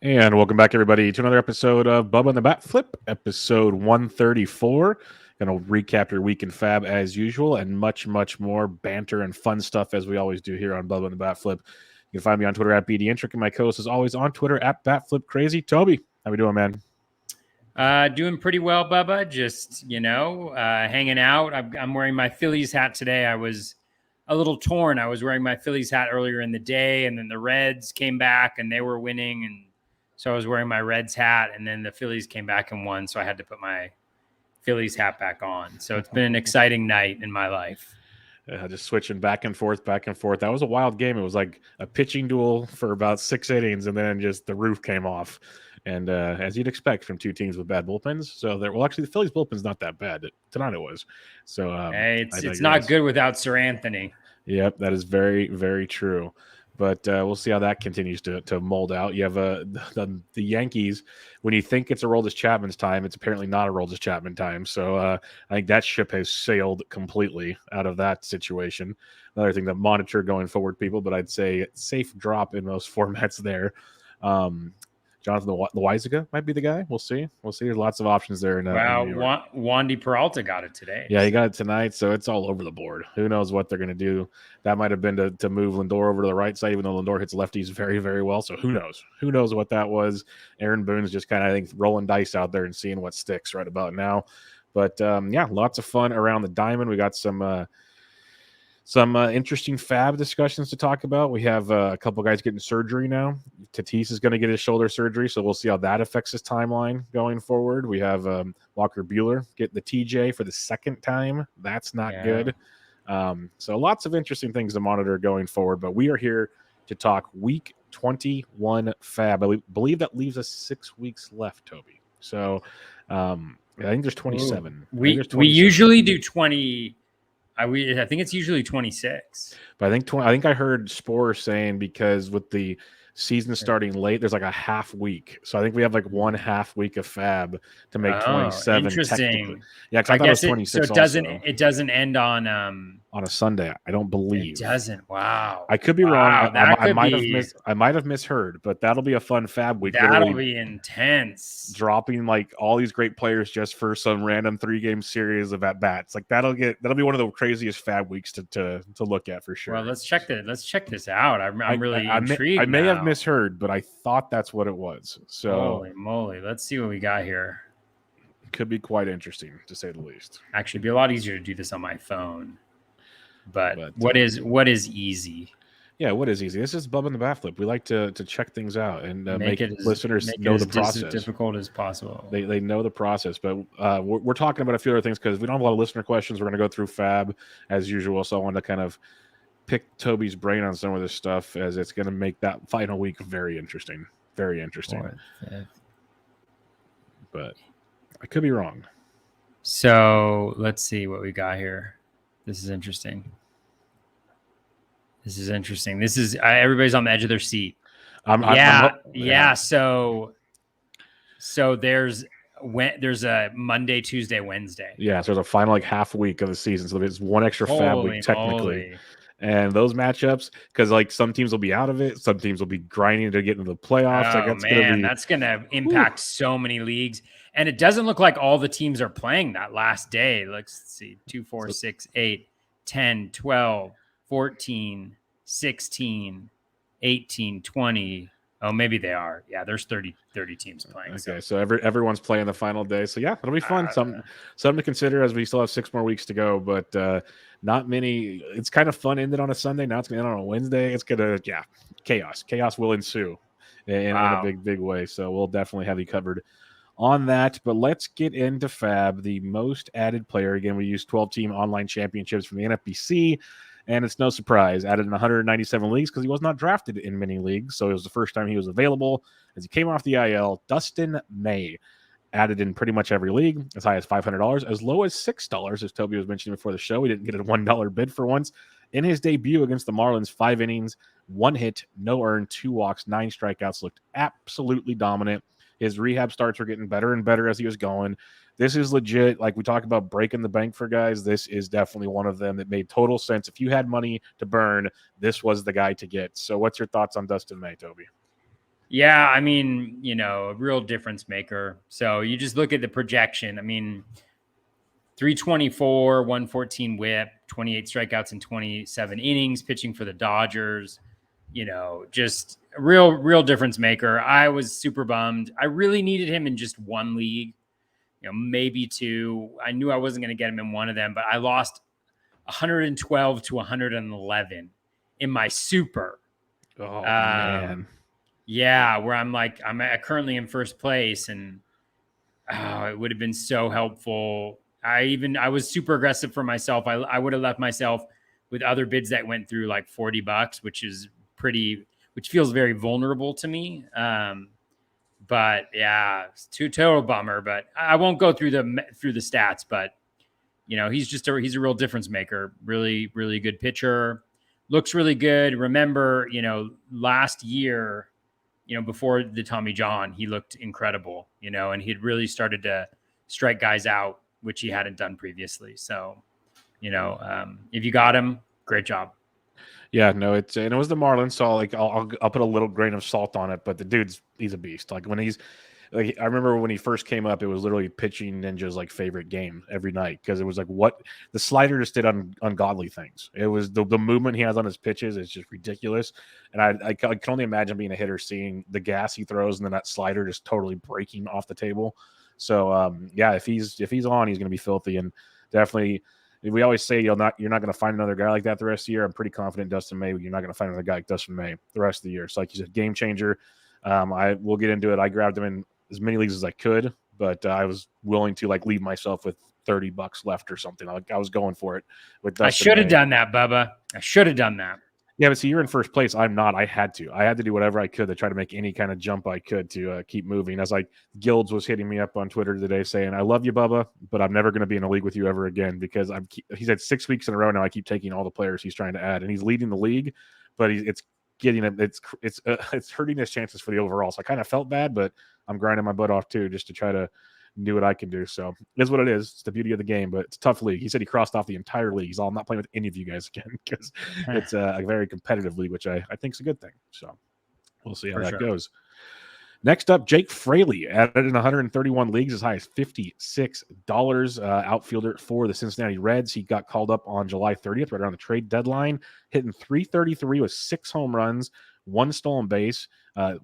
And welcome back, everybody, to another episode of Bubba and the BatFlip, episode 134. Going to recap your week in FAAB as usual, and much, much more banter and fun stuff as we always do here on Bubba and the BatFlip. You can find me on Twitter at BDintric, and my co-host is always on Twitter at BatFlipCrazy. Toby, how we doing, man? Doing pretty well, Bubba. Just, hanging out. I'm wearing my Phillies hat today. I was a little torn. I was wearing my Phillies hat earlier in the day, and then the Reds came back, and they were winning, and so I was wearing my Reds hat, and then the Phillies came back and won, so I had to put my Phillies hat back on. So it's been an exciting night in my life. Just switching back and forth, back and forth. That was a wild game. It was like a pitching duel for about 6 innings, and then just the roof came off. And as you'd expect from two teams with bad bullpens. So, actually, the Phillies bullpen's not that bad. Tonight it was. So, hey, it's not good without Sir Anthony. Yep, that is very, very true. But we'll see how that continues to mold out. You have the Yankees. When you think it's Aroldis Chapman's time, it's apparently not Aroldis Chapman time. So I think that ship has sailed completely out of that situation. Another thing to monitor going forward, people. But I'd say safe drop in most formats there. Jonathan Loaizaga might be the guy. We'll see. There's lots of options there. Wandy Peralta got it today. Yeah, he got it tonight, so it's all over the board. Who knows what they're going to do? That might have been to move Lindor over to the right side, even though Lindor hits lefties very, very well. So who knows? Who knows what that was? Aaron Boone's just kind of, I think, rolling dice out there and seeing what sticks right about now. But, yeah, lots of fun around the diamond. We got some interesting FAAB discussions to talk about. We have a couple guys getting surgery now. Tatis is going to get his shoulder surgery, so we'll see how that affects his timeline going forward. We have Walker Buehler get the TJ for the second time. That's not good. So lots of interesting things to monitor going forward, but we are here to talk Week 21 FAAB. I believe that leaves us 6 weeks left, Toby. So I think there's 27. We usually do 20. I think it's usually 26. But I think I heard Spore saying because with the season starting late, there's like a half week. So I think we have like 1 half week of FAAB to make 27. Interesting. Yeah, because I thought it was 26. So it doesn't end on a Sunday. I don't believe it doesn't. Wow. I could be wrong. I might have misheard, but that'll be a fun FAAB week. That'll be intense. Dropping like all these great players just for some random 3-game series of at bats. Like that'll be one of the craziest FAAB weeks to look at for sure. Well, let's check this out. I'm really intrigued. I may have misheard, but I thought that's what it was. So holy moly, let's see what we got here. Could be quite interesting to say the least. Actually, it'd be a lot easier to do this on my phone. But what is easy? Yeah, what is easy? This is Bubba and the BatFlip. We like to check things out and make listeners know the process. As difficult as possible. They know the process, but we're talking about a few other things because we don't have a lot of listener questions. We're going to go through FAAB as usual, so I wanted to kind of pick Toby's brain on some of this stuff as it's going to make that final week very interesting. Very interesting. But I could be wrong. So let's see what we got here. This is interesting. This is everybody's on the edge of their seat. So there's a Monday, Tuesday, Wednesday. Yeah, so there's a final like half week of the season. So there's one extra FAAB week technically. And those matchups, because like some teams will be out of it, some teams will be grinding to get into the playoffs. That's going to impact so many leagues. And it doesn't look like all the teams are playing that last day. Let's see, 2, 4, 6, 8, 10, 12, 14, 16, 18, 20. Oh, maybe they are. Yeah, there's 30 teams playing. Okay, so everyone's playing the final day. So yeah, it'll be fun. Something to consider as we still have 6 more weeks to go. But not many. It's kind of fun ended on a Sunday. Now it's going to end on a Wednesday. It's going to chaos. Chaos will ensue in a big way. So we'll definitely have you covered on that. But let's get into FAAB, the most added player. Again, we use 12-team online championships from the NFBC. And it's no surprise, added in 197 leagues because he was not drafted in many leagues. So it was the first time he was available. As he came off the IL, Dustin May added in pretty much every league, as high as $500, as low as $6, as Toby was mentioning before the show. He didn't get a $1 bid for once. In his debut against the Marlins, 5 innings, 1 hit, no earned, 2 walks, 9 strikeouts, looked absolutely dominant. His rehab starts were getting better and better as he was going. This is legit. Like we talk about breaking the bank for guys, this is definitely one of them that made total sense. If you had money to burn, this was the guy to get. So what's your thoughts on Dustin May, Toby? Yeah, I mean, a real difference maker. So you just look at the projection. I mean, 324, 114 whip, 28 strikeouts in 27 innings, pitching for the Dodgers. Just a real difference maker. I was super bummed. I really needed him in just one league, maybe two. I knew I wasn't going to get him in one of them, but I lost 112 to 111 in my super. Oh Um, man. yeah, where I'm currently in first place, and it would have been so helpful. I was super aggressive for myself. I would have left myself with other bids that went through like $40, which feels very vulnerable to me. But yeah, it's total bummer. But I won't go through the stats. But he's a real difference maker. Really, really good pitcher. Looks really good. Remember, last year, before the Tommy John, he looked incredible, and he had really started to strike guys out, which he hadn't done previously. So, if you got him, great job. Yeah, no, and it was the Marlins, so like I'll put a little grain of salt on it, but he's a beast. Like when he's like I remember when he first came up, it was literally pitching ninja's like favorite game every night because it was like what the slider just did ungodly things. It was the movement he has on his pitches is just ridiculous, and I can only imagine being a hitter seeing the gas he throws and then that slider just totally breaking off the table. So yeah, if he's on, he's going to be filthy and definitely. We always say you're not going to find another guy like that the rest of the year. I'm pretty confident Dustin May. You're not going to find another guy like Dustin May the rest of the year. So like you said, game changer. I will get into it. I grabbed him in as many leagues as I could, but I was willing to like leave myself with $30 left or something. I was going for it with Dustin I should have May. done that, Bubba. I should have done that. Yeah, but see, you're in first place. I'm not. I had to do whatever I could to try to make any kind of jump I could to keep moving. As like Guilds was hitting me up on Twitter today saying, "I love you, Bubba, but I'm never going to be in a league with you ever again because he's had 6 weeks in a row now. I keep taking all the players he's trying to add, and he's leading the league, but it's hurting his chances for the overall. So I kind of felt bad, but I'm grinding my butt off too just to try to do what I can do. So it is what it is. It's the beauty of the game, but it's a tough league. He said he crossed off the entire league. He's all, I'm not playing with any of you guys again because it's a very competitive league, which I think is a good thing. So we'll see how that goes. Next up, Jake Fraley added in 131 leagues as high as $56. Outfielder for the Cincinnati Reds. He got called up on July 30th, right around the trade deadline, hitting .333 with 6 home runs, 1 stolen base,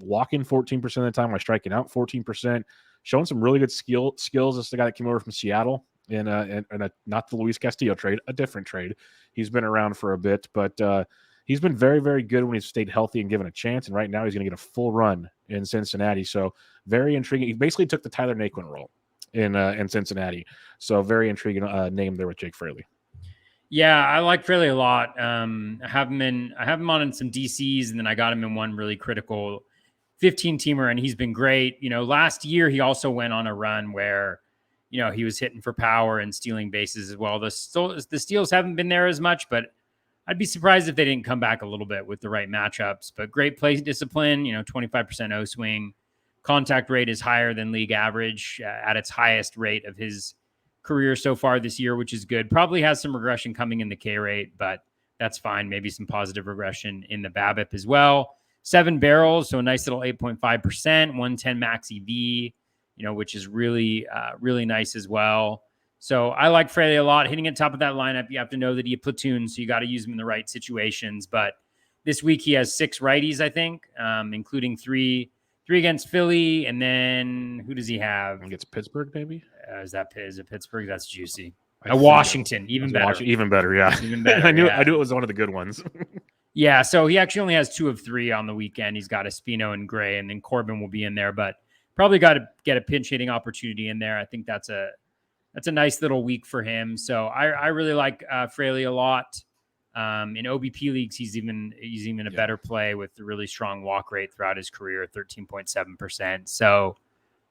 walking 14% of the time while striking out 14%. Showing some really good skills. This is the guy that came over from Seattle in not the Luis Castillo trade, a different trade. He's been around for a bit, but he's been very, very good when he's stayed healthy and given a chance. And right now he's going to get a full run in Cincinnati. So very intriguing. He basically took the Tyler Naquin role in Cincinnati. So very intriguing name there with Jake Fraley. Yeah, I like Fraley a lot. I have him on in some DCs, and then I got him in one really critical 15-teamer, and he's been great. Last year he also went on a run where, he was hitting for power and stealing bases as well. The steals haven't been there as much, but I'd be surprised if they didn't come back a little bit with the right matchups. But great play discipline, 25% O swing. Contact rate is higher than league average at its highest rate of his career so far this year, which is good. Probably has some regression coming in the K rate, but that's fine. Maybe some positive regression in the BABIP as well. 7 barrels, so a nice little 8.5%, 110 max EV, which is really, really nice as well. So I like Fraley a lot. Hitting at top of that lineup, you have to know that he platoons, so you got to use him in the right situations. But this week he has 6 righties, I think, including three against Philly, and then who does he have? Against Pittsburgh, maybe? Is it Pittsburgh? That's juicy. Washington, even better. Even better, yeah. Even better. I knew it was one of the good ones. Yeah, so he actually only has 2 of 3 on the weekend. He's got Espino and Gray, and then Corbin will be in there, but probably got to get a pinch hitting opportunity in there. I think that's a nice little week for him. So I really like Fraley a lot. In OBP leagues, he's even a better play with the really strong walk rate throughout his career, 13.7%. So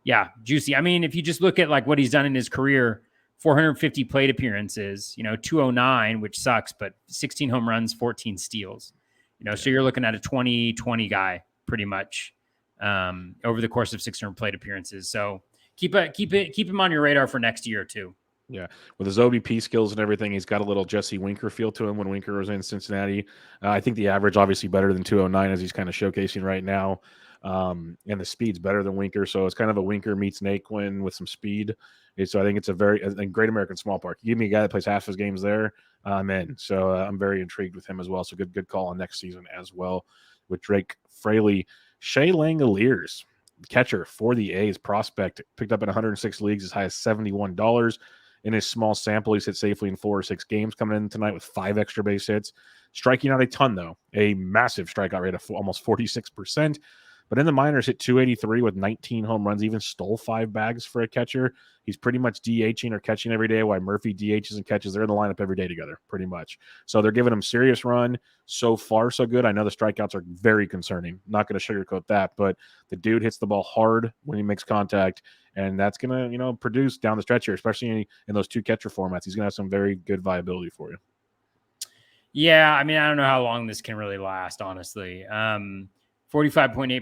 yeah, juicy. I mean, if you just look at like what he's done in his career, 450 plate appearances, 209, which sucks, but 16 home runs, 14 steals, so you're looking at a 20-20 guy pretty much over the course of 600 plate appearances. So keep him on your radar for next year too. Yeah, with his OBP skills and everything, he's got a little Jesse Winker feel to him when Winker was in Cincinnati. I think the average obviously better than 209 as he's kind of showcasing right now. And the speed's better than Winker. So it's kind of a Winker meets Naquin with some speed. So I think it's a Great American Small Park. You give me a guy that plays half his games there, I'm in. So I'm very intrigued with him as well. So good call on next season as well with Drake Fraley. Shea Langoliers, catcher for the A's prospect, picked up in 106 leagues as high as $71. In his small sample, he's hit safely in 4 or 6 games coming in tonight with 5 extra base hits. Striking out a ton, though. A massive strikeout rate of almost 46%. But in the minors, hit 283 with 19 home runs, even stole 5 bags for a catcher. He's pretty much DHing or catching every day, while Murphy DHs and catches. They're in the lineup every day together, pretty much. So they're giving him serious run. So far, so good. I know the strikeouts are very concerning. Not going to sugarcoat that, but the dude hits the ball hard when he makes contact, and that's going to, produce down the stretch here, especially in those 2 catcher formats. He's going to have some very good viability for you. Yeah, I mean, I don't know how long this can really last, honestly. 45.8%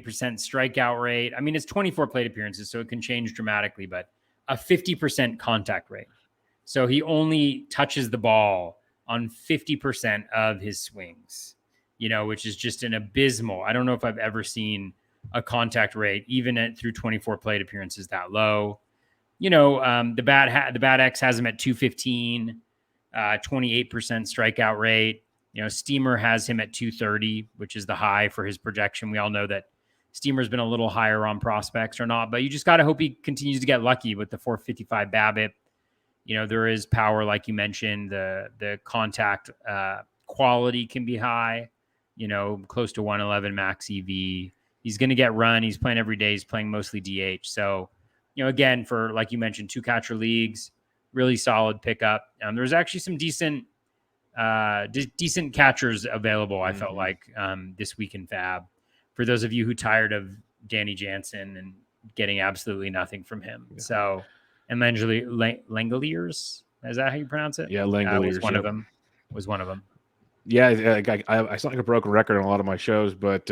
strikeout rate. I mean, it's 24 plate appearances, so it can change dramatically, but a 50% contact rate. So he only touches the ball on 50% of his swings, which is just an abysmal. I don't know if I've ever seen a contact rate, even through 24 plate appearances, that low. The Bat X has him at 215, 28% strikeout rate. Steamer has him at 230, which is the high for his projection. We all know that Steamer's been a little higher on prospects or not, but you just got to hope he continues to get lucky with the 455 BABIP. There is power, like you mentioned. The contact quality can be high, close to 111 max EV. He's going to get run. He's playing every day. He's playing mostly DH. So, again, for, like you mentioned, 2 catcher leagues, really solid pickup. There's actually some decent catchers available, I felt like, this week in FAAB. For those of you who tired of Danny Jansen and getting absolutely nothing from him. Yeah. So, and Langoliers, is that how you pronounce it? Yeah, Langoliers was one of them. Yeah, I sound like a broken record on a lot of my shows, but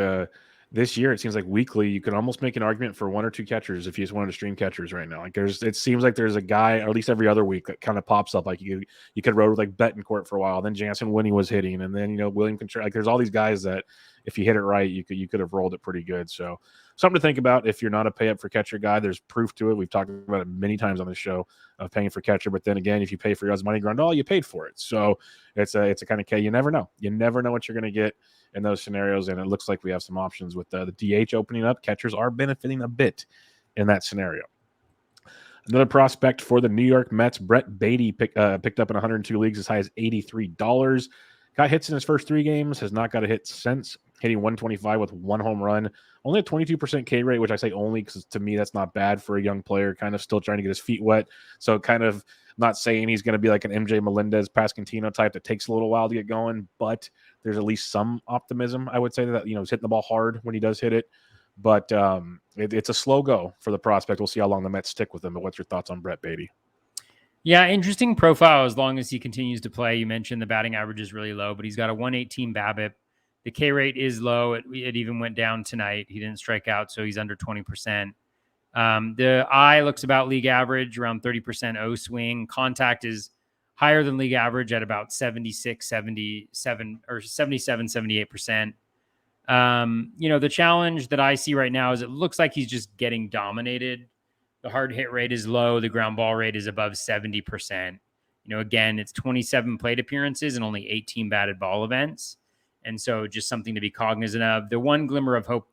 this year it seems like weekly you can almost make an argument for 1 or 2 catchers if you just wanted to stream catchers right now. Like it seems like there's a guy, or at least every other week, that kind of pops up. Like you could rode with like Betancourt for a while, then Jansen when he was hitting, and then William Contreras. Like there's all these guys that if you hit it right, you could have rolled it pretty good. So something to think about if you're not a pay up for catcher guy. There's proof to it. We've talked about it many times on the show of paying for catcher, but then again, if you pay for Yasmani Grandal, you paid for it. So it's a kind of you never know. You never know what you're going to get in those scenarios, and it looks like we have some options with the DH opening up. Catchers are benefiting a bit in that scenario. Another prospect for the New York Mets, Brett Beatty, picked up in 102 leagues as high as $83. Got hits in his first 3 games, has not got a hit since, hitting 125 with 1 home run. Only a 22% K rate, which I say only because to me that's not bad for a young player, kind of still trying to get his feet wet. So kind of not saying he's going to be like an MJ Melendez, Pasquantino type that takes a little while to get going, but there's at least some optimism, I would say, that he's hitting the ball hard when he does hit it. But it's a slow go for the prospect. We'll see how long the Mets stick with him. But what's your thoughts on Brett Beatty? Yeah, interesting profile as long as he continues to play. You mentioned the batting average is really low, but he's got a 118 BABIP. The K rate is low. It even went down tonight. He didn't strike out, so he's under 20%. The eye looks about league average, around 30% O swing. Contact is higher than league average at about 76, 77, or 77, 78%. The challenge that I see right now is it looks like he's just getting dominated. The hard hit rate is low. The ground ball rate is above 70%. Again, it's 27 plate appearances and only 18 batted ball events. And so just something to be cognizant of. The one glimmer of hope,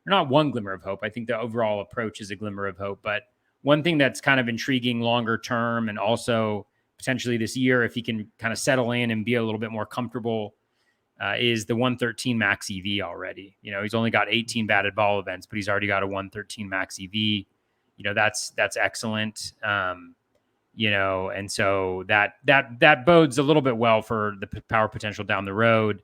or not one glimmer of hope, I think the overall approach is a glimmer of hope. But one thing that's kind of intriguing longer term, and also potentially this year, if he can kind of settle in and be a little bit more comfortable, is the 113 max EV already. He's only got 18 batted ball events, but he's already got a 113 max EV. That's excellent. And so that bodes a little bit well for the power potential down the road.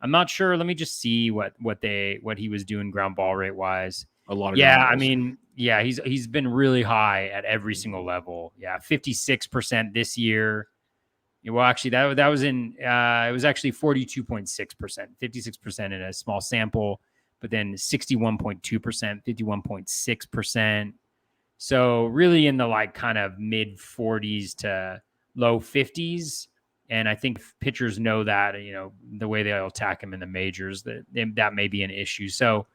I'm not sure. Let me just see what he was doing ground ball rate wise. A lot of I mean, he's been really high at every single level. 56% this year. Well, actually, that was in it was actually 42.6%, 56% in a small sample, but then 61.2%, 51.6%. So really in the kind of mid 40s to low 50s. And I think pitchers know that, the way they'll attack him in the majors, that may be an issue. So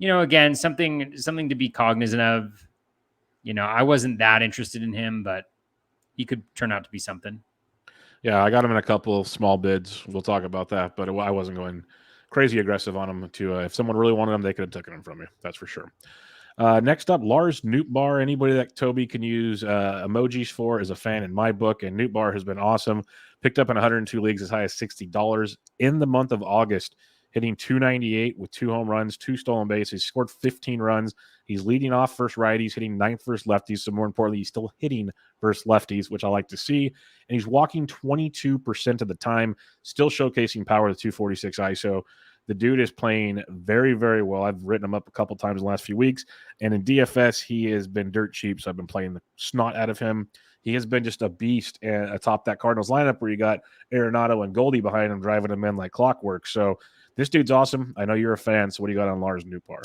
again, something to be cognizant of. I wasn't that interested in him, but he could turn out to be something. Yeah, I got him in a couple small bids. We'll talk about that, but I wasn't going crazy aggressive on him. If someone really wanted him, they could have taken him from me. That's for sure. Next up, Lars Nootbaar. Anybody that Toby can use emojis for is a fan in my book, and Nootbaar has been awesome. Picked up in 102 leagues as high as $60 in the month of August, hitting 298 with 2 home runs, 2 stolen bases. He's scored 15 runs. He's leading off versus righties, hitting 9th versus lefties. So more importantly, he's still hitting versus lefties, which I like to see. And he's walking 22% of the time, still showcasing power with 246 ISO. The dude is playing very, very well. I've written him up a couple times in the last few weeks. And in DFS, he has been dirt cheap, so I've been playing the snot out of him. He has been just a beast atop that Cardinals lineup where you got Arenado and Goldie behind him, driving him in like clockwork. So this dude's awesome. I know you're a fan, so what do you got on Lars Nootbaar?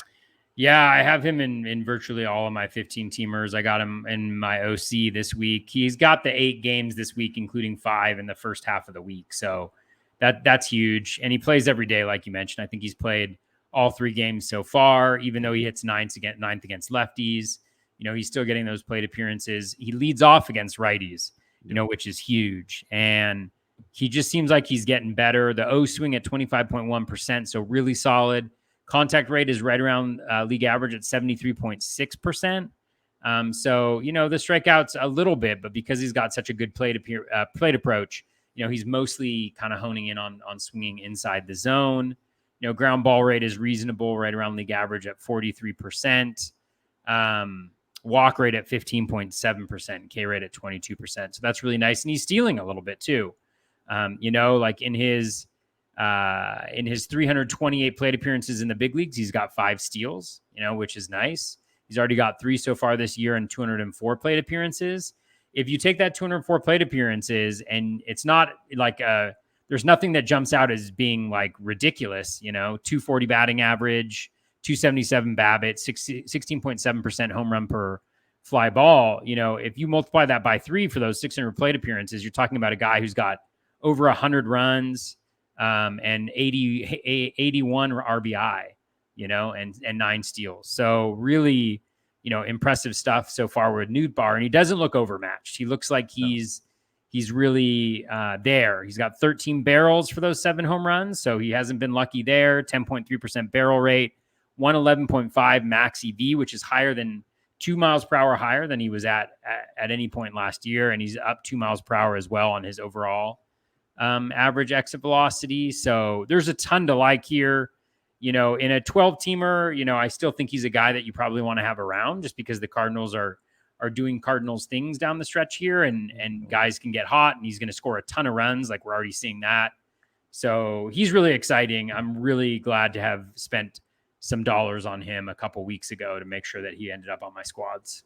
Yeah, I have him in virtually all of my 15-teamers. I got him in my OC this week. He's got the 8 games this week, including 5 in the first half of the week. So that's huge. And he plays every day, like you mentioned. I think he's played all 3 games so far, even though he hits ninth against lefties. He's still getting those plate appearances. He leads off against righties, which is huge. And he just seems like he's getting better. The O swing at 25.1%, so really solid. Contact rate is right around league average at 73.6%. So, the strikeouts a little bit, but because he's got such a good plate approach, he's mostly kind of honing in on swinging inside the zone. Ground ball rate is reasonable, right around league average at 43%. Walk rate at 15.7%, K rate at 22%. So that's really nice. And he's stealing a little bit too. Like in his 328 plate appearances in the big leagues, he's got 5 steals, which is nice. He's already got 3 so far this year and 204 plate appearances. If you take that 204 plate appearances and it's not like there's nothing that jumps out as being like ridiculous, 240 batting average, 277 BABIP, 16.7% home run per fly ball. If you multiply that by 3 for those 600 plate appearances, you're talking about a guy who's got over 100 runs, and 81 RBI, and 9 steals. So really, impressive stuff so far with Nootbaar. And he doesn't look overmatched. He looks like he's really there. He's got 13 barrels for those 7 home runs. So he hasn't been lucky there. 10.3% barrel rate, 111.5 max EV, which is higher than 2 miles per hour higher than he was at any point last year. And he's up 2 miles per hour as well on his overall average exit velocity. So there's a ton to like here. In a 12-teamer, I still think he's a guy that you probably want to have around just because the Cardinals are doing Cardinals things down the stretch here, and guys can get hot, and he's going to score a ton of runs. Like we're already seeing that. So he's really exciting. I'm really glad to have spent some dollars on him a couple weeks ago to make sure that he ended up on my squads.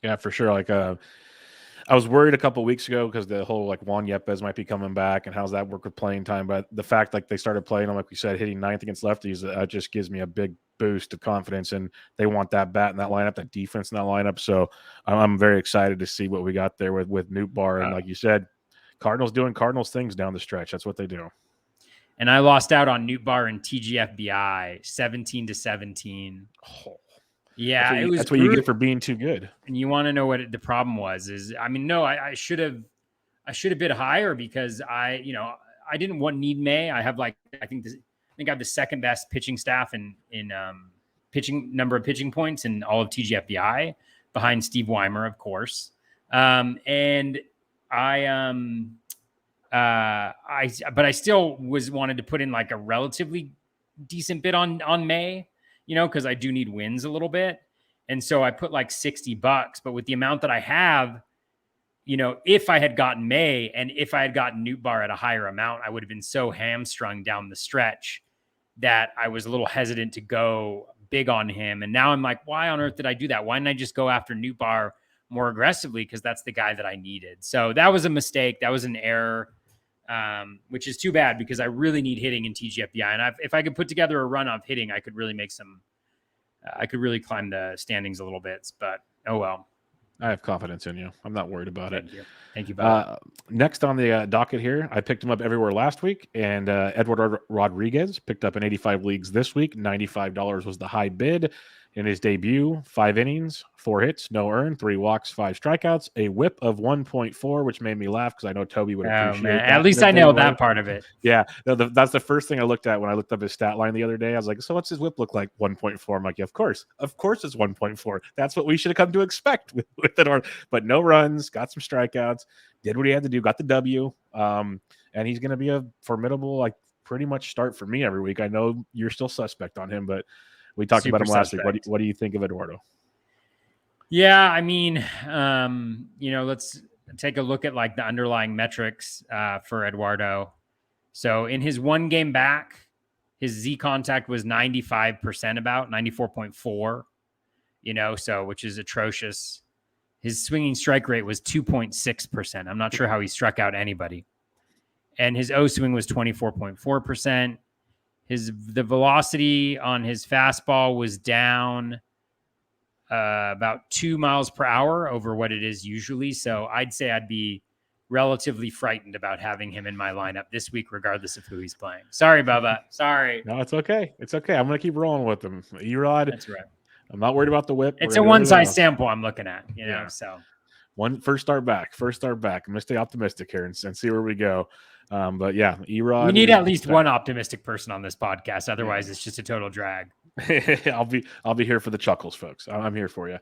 Yeah, for sure. Like, I was worried a couple weeks ago because the whole like Juan Yepes might be coming back and how's that work with playing time. But the fact like they started playing him, like we said, hitting 9th against lefties, that just gives me a big boost of confidence. And they want that bat in that lineup, that defense in that lineup. So I'm very excited to see what we got there with Nootbaar. And like you said, Cardinals doing Cardinals things down the stretch. That's what they do. And I lost out on Nootbaar and TGFBI 17-17. Oh. Yeah, that's what you get for being too good. And you want to know what the problem was? I should have bid higher because I didn't need May. I have I think I have the second best pitching staff in pitching number of pitching points in all of TGFBI, behind Steve Weimer, of course. But I still wanted to put in like a relatively decent bid on May. because I do need wins a little bit. And so I put like $60, but with the amount that I have, if I had gotten May and if I had gotten Nootbaar at a higher amount, I would have been so hamstrung down the stretch that I was a little hesitant to go big on him. And now I'm like, why on earth did I do that? Why didn't I just go after Nootbaar more aggressively? Because that's the guy that I needed. So that was a mistake. That was an error, which is too bad because I really need hitting in TGFBI. And if I could put together a run of hitting, I could really make some, I could really climb the standings a little bit, but oh well. I have confidence in you. I'm not worried about it. Thank you, Bubba. Next on the docket here, I picked him up everywhere last week, and Edward Rodriguez picked up in 85 leagues this week. $95 was the high bid in his debut. 5 innings, 4 hits, no earned, 3 walks, 5 strikeouts, a whip of 1.4, which made me laugh because I know Toby would appreciate that. At least I nailed that part of it. Yeah, that's the first thing I looked at when I looked up his stat line the other day. I was like, so what's his whip look like? 1.4. I'm like, yeah, of course it's 1.4. That's what we should have come to expect with it. But no runs, got some strikeouts, did what he had to do, got the W. And he's going to be a formidable, like pretty much start for me every week. I know you're still suspect on him, but we talked about him last week. What do you think of Eduardo? Yeah, I mean, let's take a look at like the underlying metrics for Eduardo. So in his 1 game back, his Z contact was 95%, about 94.4, so which is atrocious. His swinging strike rate was 2.6%. I'm not sure how he struck out anybody. And his O swing was 24.4%. The velocity on his fastball was down about 2 miles per hour over what it is usually. So I'd say I'd be relatively frightened about having him in my lineup this week, regardless of who he's playing. Sorry, Bubba. Sorry. No, it's okay. It's okay. I'm going to keep rolling with him. Erod. That's right. I'm not worried about the whip. It's a one-size sample I'm looking at, so. First start back. I'm going to stay optimistic here and see where we go. But yeah, Erod. We need at least one optimistic person on this podcast. Otherwise, it's just a total drag. I'll be here for the chuckles, folks. I'm here for you.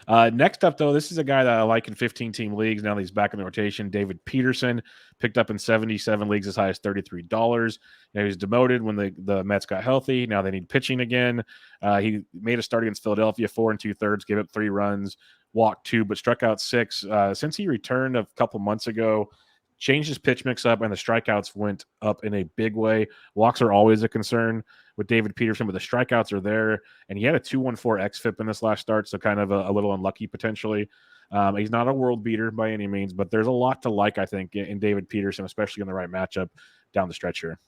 Next up, though, this is a guy that I like in 15-team leagues. Now that he's back in the rotation, David Peterson, picked up in 77 leagues as high as $33. He was demoted when the Mets got healthy. Now they need pitching again. He made a start against Philadelphia, 4 2/3, gave up 3 runs, walked 2, but struck out 6. Since he returned a couple months ago, changed his pitch mix up, and the strikeouts went up in a big way. Walks are always a concern with David Peterson, but the strikeouts are there, and he had a 2.14 xFIP in this last start, so kind of a little unlucky potentially. He's not a world beater by any means, but there's a lot to like, I think, in David Peterson, especially in the right matchup down the stretch here.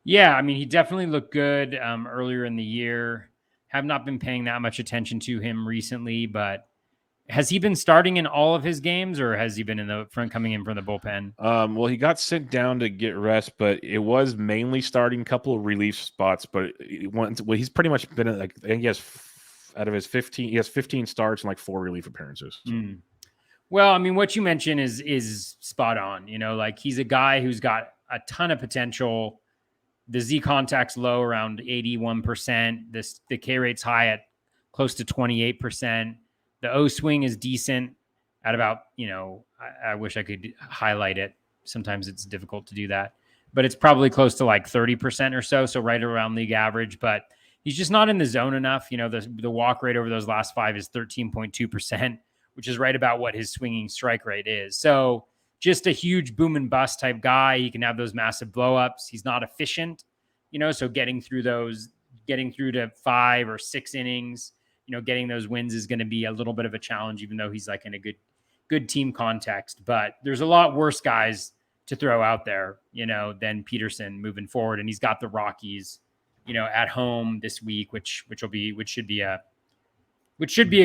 Yeah, I mean, he definitely looked good earlier in the year. Have not been paying that much attention to him recently, but has he been starting in all of his games, or has he been in the front coming in from the bullpen? Well, he got sent down to get rest, but it was mainly starting, a couple of relief spots. But he's pretty much been I think he has out of his 15, he has 15 starts and like 4 relief appearances. So. Well, I mean, what you mentioned is spot on. Like he's a guy who's got a ton of potential. The Z contact's low, around 81%. The K rate's high at close to 28%. The O swing is decent at about, I wish I could highlight it. Sometimes it's difficult to do that, but it's probably close to like 30% or so. So right around league average, but he's just not in the zone enough. The walk rate over those last 5 is 13.2%, which is right about what his swinging strike rate is. So just a huge boom and bust type guy. He can have those massive blowups. He's not efficient, so getting through to 5 or 6 innings, getting those wins is going to be a little bit of a challenge, even though he's like in a good team context. But there's a lot worse guys to throw out there, than Peterson moving forward. And he's got the Rockies, at home this week, which should be a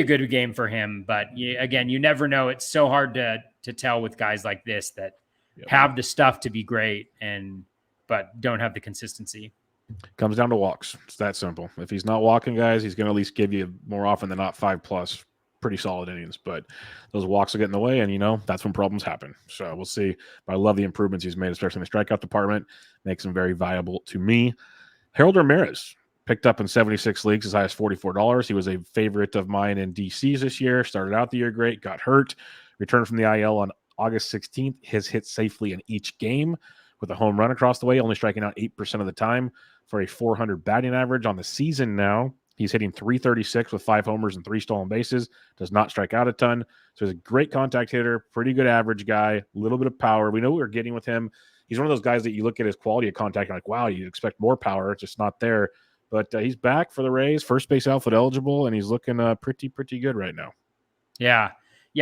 good game for him. But again, you never know. It's so hard to tell with guys like this that have the stuff to be great but don't have the consistency. Comes down to walks. It's that simple. If he's not walking guys, he's going to at least give you more often than not 5+ pretty solid innings. But those walks will get in the way, and that's when problems happen. So we'll see. But I love the improvements he's made, especially in the strikeout department. Makes him very viable to me. Harold Ramirez picked up in 76 leagues as high as $44. He was a favorite of mine in DCs this year. Started out the year great, got hurt, returned from the IL on August 16th. Has hit safely in each game with a home run across the way, only striking out 8% of the time for a 400 batting average on the season now. He's hitting .336 with 5 homers and 3 stolen bases. Does not strike out a ton. So he's a great contact hitter, pretty good average guy, a little bit of power. We know what we're getting with him. He's one of those guys that you look at his quality of contact and like, wow, you expect more power. It's just not there. But he's back for the Rays, first base outfield eligible, and he's looking pretty good right now. Yeah,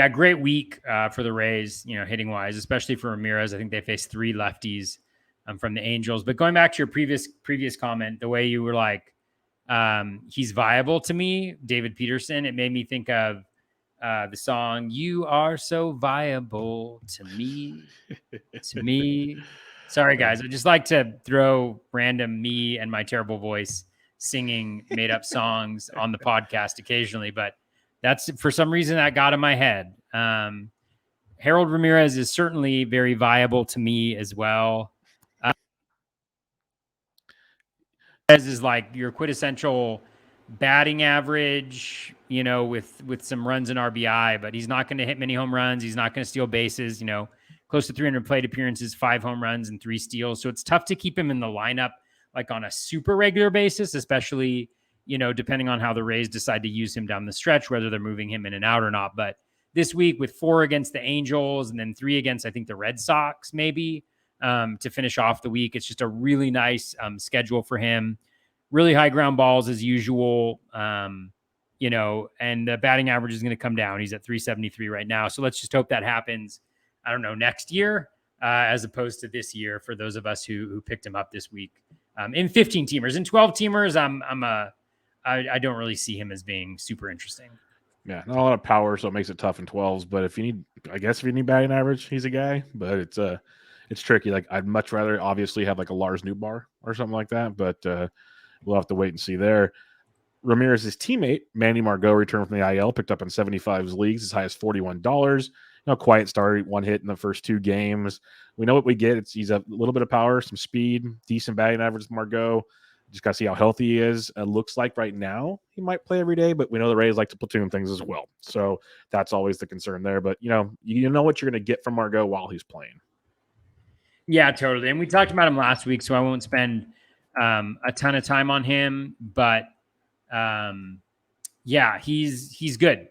great week for the Rays, hitting wise, especially for Ramirez. I think they faced 3 lefties from the Angels. But going back to your previous comment, the way you were like, he's viable to me, David Peterson, it made me think of the song "You Are So Viable to Me." To me, sorry guys, I just like to throw random me and my terrible voice singing made up songs on the podcast occasionally, but that's for some reason that got in my head. Harold Ramirez is certainly very viable to me as well. Is like your quintessential batting average, with some runs and RBI, but he's not going to hit many home runs. He's not going to steal bases, close to 300 plate appearances, 5 home runs and 3 steals. So it's tough to keep him in the lineup like on a super regular basis, especially, depending on how the Rays decide to use him down the stretch, whether they're moving him in and out or not. But this week with 4 against the Angels and then 3 against, I think, the Red Sox, maybe, to finish off the week. It's just a really nice schedule for him. Really high ground balls as usual, and the batting average is going to come down. He's at 373 right now. So let's just hope that happens, I don't know, next year, as opposed to this year for those of us who picked him up this week. In 15 teamers, in 12 teamers, I don't really see him as being super interesting. Yeah, not a lot of power, so it makes it tough in 12s. But if you need batting average, he's a guy. But it's tricky. Like I'd much rather obviously have like a Lars Newbar or something like that. But we'll have to wait and see there. Ramirez's teammate Manny Margot returned from the IL, picked up in 75 leagues, as high as $41. Quiet start, 1 hit in the first 2 games. We know what we get. He's a little bit of power, some speed, decent batting average. Margot. Just got to see how healthy he is. It looks like right now he might play every day, but we know the Rays like to platoon things as well. So that's always the concern there. But, you know what you're going to get from Margot while he's playing. Yeah, totally. And we talked about him last week, so I won't spend a ton of time on him. But, yeah, he's good.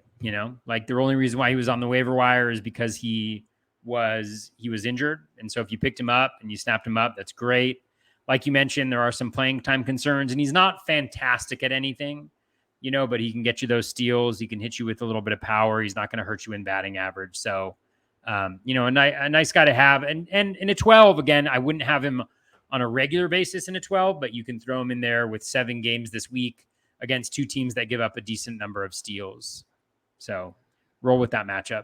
Like the only reason why he was on the waiver wire is because he was injured. And so if you picked him up and you snapped him up, that's great. Like you mentioned, there are some playing time concerns, and he's not fantastic at anything, but he can get you those steals. He can hit you with a little bit of power. He's not going to hurt you in batting average. So, a nice guy to have. And in a 12, again, I wouldn't have him on a regular basis in a 12, but you can throw him in there with 7 games this week against 2 teams that give up a decent number of steals. So roll with that matchup.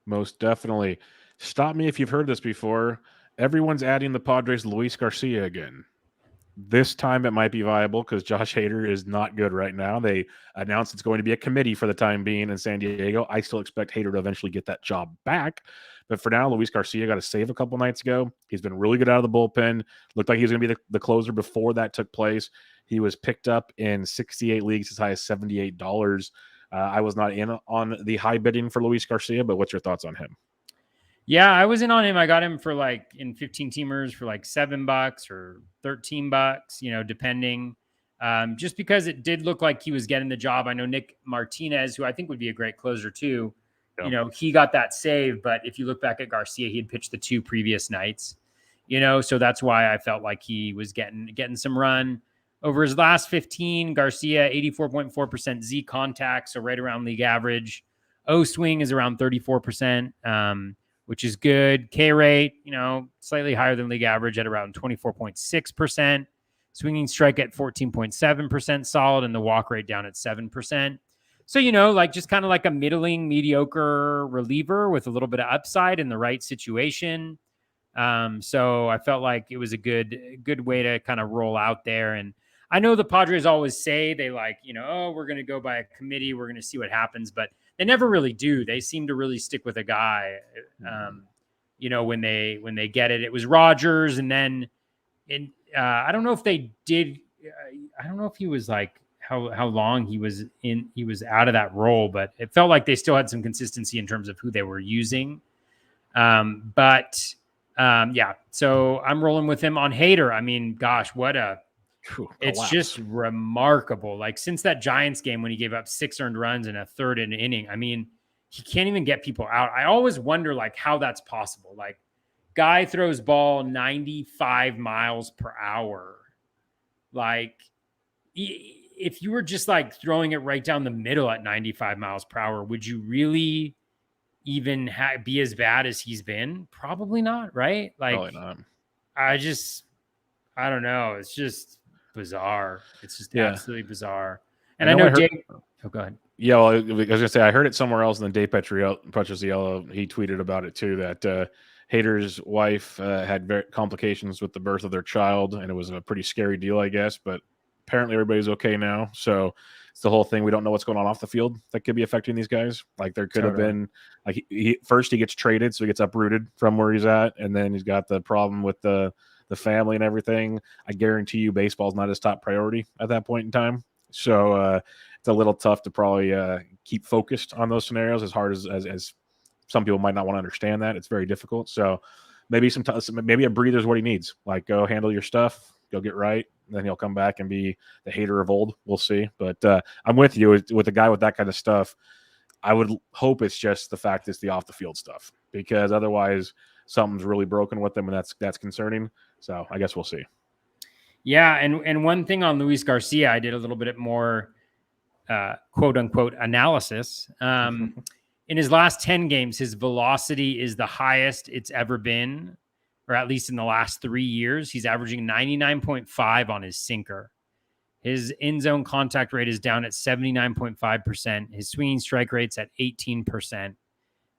Most definitely. Stop me if you've heard this before. Everyone's adding the Padres' Luis Garcia again. This time it might be viable because Josh Hader is not good right now. They announced it's going to be a committee for the time being in San Diego. I still expect Hader to eventually get that job back. But for now, Luis Garcia got a save a couple nights ago. He's been really good out of the bullpen. Looked like he was going to be the closer before that took place. He was picked up in 68 leagues as high as $78. I was not in on the high bidding for Luis Garcia, but what's your thoughts on him? Yeah, I was in on him. I got him for like in 15 teamers for like $7 or $13, depending. Just because it did look like he was getting the job. I know Nick Martinez, who I think would be a great closer too. Yeah. He got that save, but if you look back at Garcia, he had pitched the 2 previous nights. So that's why I felt like he was getting some run over his last 15. Garcia 84.4% Z contact, so right around league average. O swing is around 34%. Which is good. K rate, slightly higher than league average at around 24.6%. Swinging strike at 14.7%, solid, and the walk rate down at 7%. So, like just kind of like a middling, mediocre reliever with a little bit of upside in the right situation. So I felt like it was a good way to kind of roll out there. And I know the Padres always say they like, we're going to go by a committee. We're going to see what happens, but they never really do. They seem to really stick with a guy, when they get it. It was Rogers, and then I don't know if they did. I don't know if he was like how long he was out of that role, but it felt like they still had some consistency in terms of who they were using. Yeah. So I'm rolling with him on Hader. I mean, gosh, it's just remarkable. Like since that Giants game when he gave up 6 earned runs in a third inning, I mean, he can't even get people out. I always wonder like how that's possible. Like guy throws ball 95 miles per hour. Like if you were just like throwing it right down the middle at 95 miles per hour, would you really even be as bad as he's been? Probably not. Right. Like, probably not. I don't know. It's just bizarre. It's just absolutely bizarre. And I know Dave. Oh, go ahead. Yeah, well, I was gonna say I heard it somewhere else, and then Dave Petriello, he tweeted about it too. That Hader's wife had complications with the birth of their child, and it was a pretty scary deal, I guess. But apparently, everybody's okay now. So it's the whole thing. We don't know what's going on off the field that could be affecting these guys. Like there could have been, like first he gets traded, so he gets uprooted from where he's at, and then he's got the problem with the family and everything. I guarantee you, baseball's not his top priority at that point in time. So it's a little tough to probably keep focused on those scenarios as hard as some people might not want to understand that. It's very difficult. So maybe maybe a breather is what he needs. Like go handle your stuff, go get right. And then he'll come back and be the Hader of old. We'll see. But I'm with you with a guy with that kind of stuff. I would hope it's just the fact it's the off the field stuff because otherwise something's really broken with them and that's concerning. So I guess we'll see. Yeah, and one thing on Luis Garcia, I did a little bit more quote unquote analysis. In his last 10 games, his velocity is the highest it's ever been, or at least in the last 3 years. He's averaging 99.5 on his sinker. His in zone contact rate is down at 79.5%. His swinging strike rate's at 18%,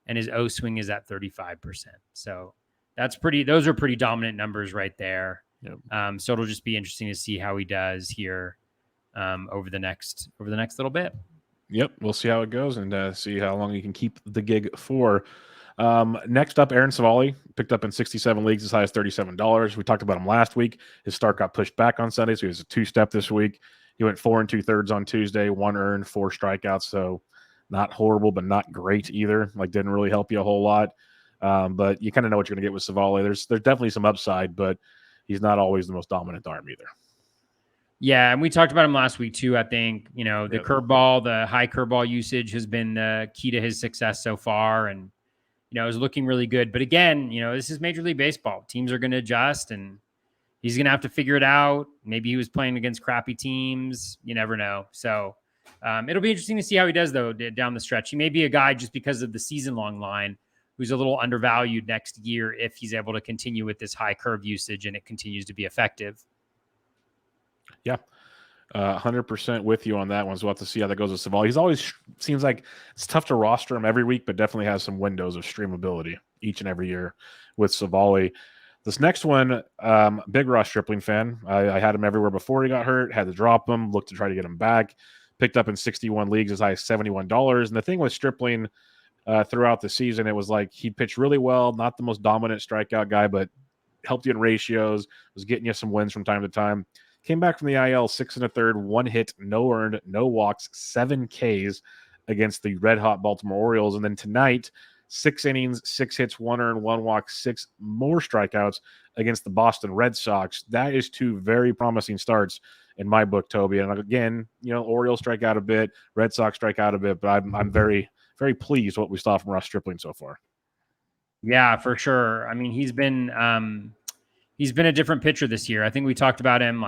and his O swing is at 35%. So those are pretty dominant numbers right there. Yep. So it'll just be interesting to see how he does here over the next little bit. Yep, we'll see how it goes and see how long he can keep the gig for. Next up, Aaron Savali picked up in 67 leagues as high as $37. We talked about him last week. His start got pushed back on Sunday, so he was a 2-step this week. He went 4 2/3 on Tuesday, 1 earned, 4 strikeouts. So not horrible, but not great either. Like didn't really help you a whole lot. But you kind of know what you're going to get with Savali. There's definitely some upside, but he's not always the most dominant arm either. Yeah, and we talked about him last week too. I think the curveball, the high curveball usage has been the key to his success so far, and it was looking really good. But again, this is Major League Baseball. Teams are going to adjust, and he's going to have to figure it out. Maybe he was playing against crappy teams. You never know. So it'll be interesting to see how he does though down the stretch. He may be a guy just because of the season-long line who's a little undervalued next year if he's able to continue with this high curve usage and it continues to be effective. Yeah, 100% with you on that one. So we'll have to see how that goes with Savali. He's always seems like it's tough to roster him every week, but definitely has some windows of streamability each and every year with Savali. This next one, big Ross Stripling fan. I had him everywhere before he got hurt, had to drop him, looked to try to get him back. Picked up in 61 leagues as high as $71. And the thing with Stripling throughout the season, it was like he pitched really well, not the most dominant strikeout guy, but helped you in ratios, was getting you some wins from time to time. Came back from the IL 6 1/3, 1 hit, no earned, no walks, 7 Ks against the red hot Baltimore Orioles. And then tonight, 6 innings, 6 hits, 1 earned, 1 walk, 6 more strikeouts against the Boston Red Sox. That is 2 very promising starts in my book, Toby. And again, Orioles strike out a bit, Red Sox strike out a bit, but I'm very, very pleased with what we saw from Ross Stripling so far. Yeah, for sure. I mean, he's been a different pitcher this year. I think we talked about him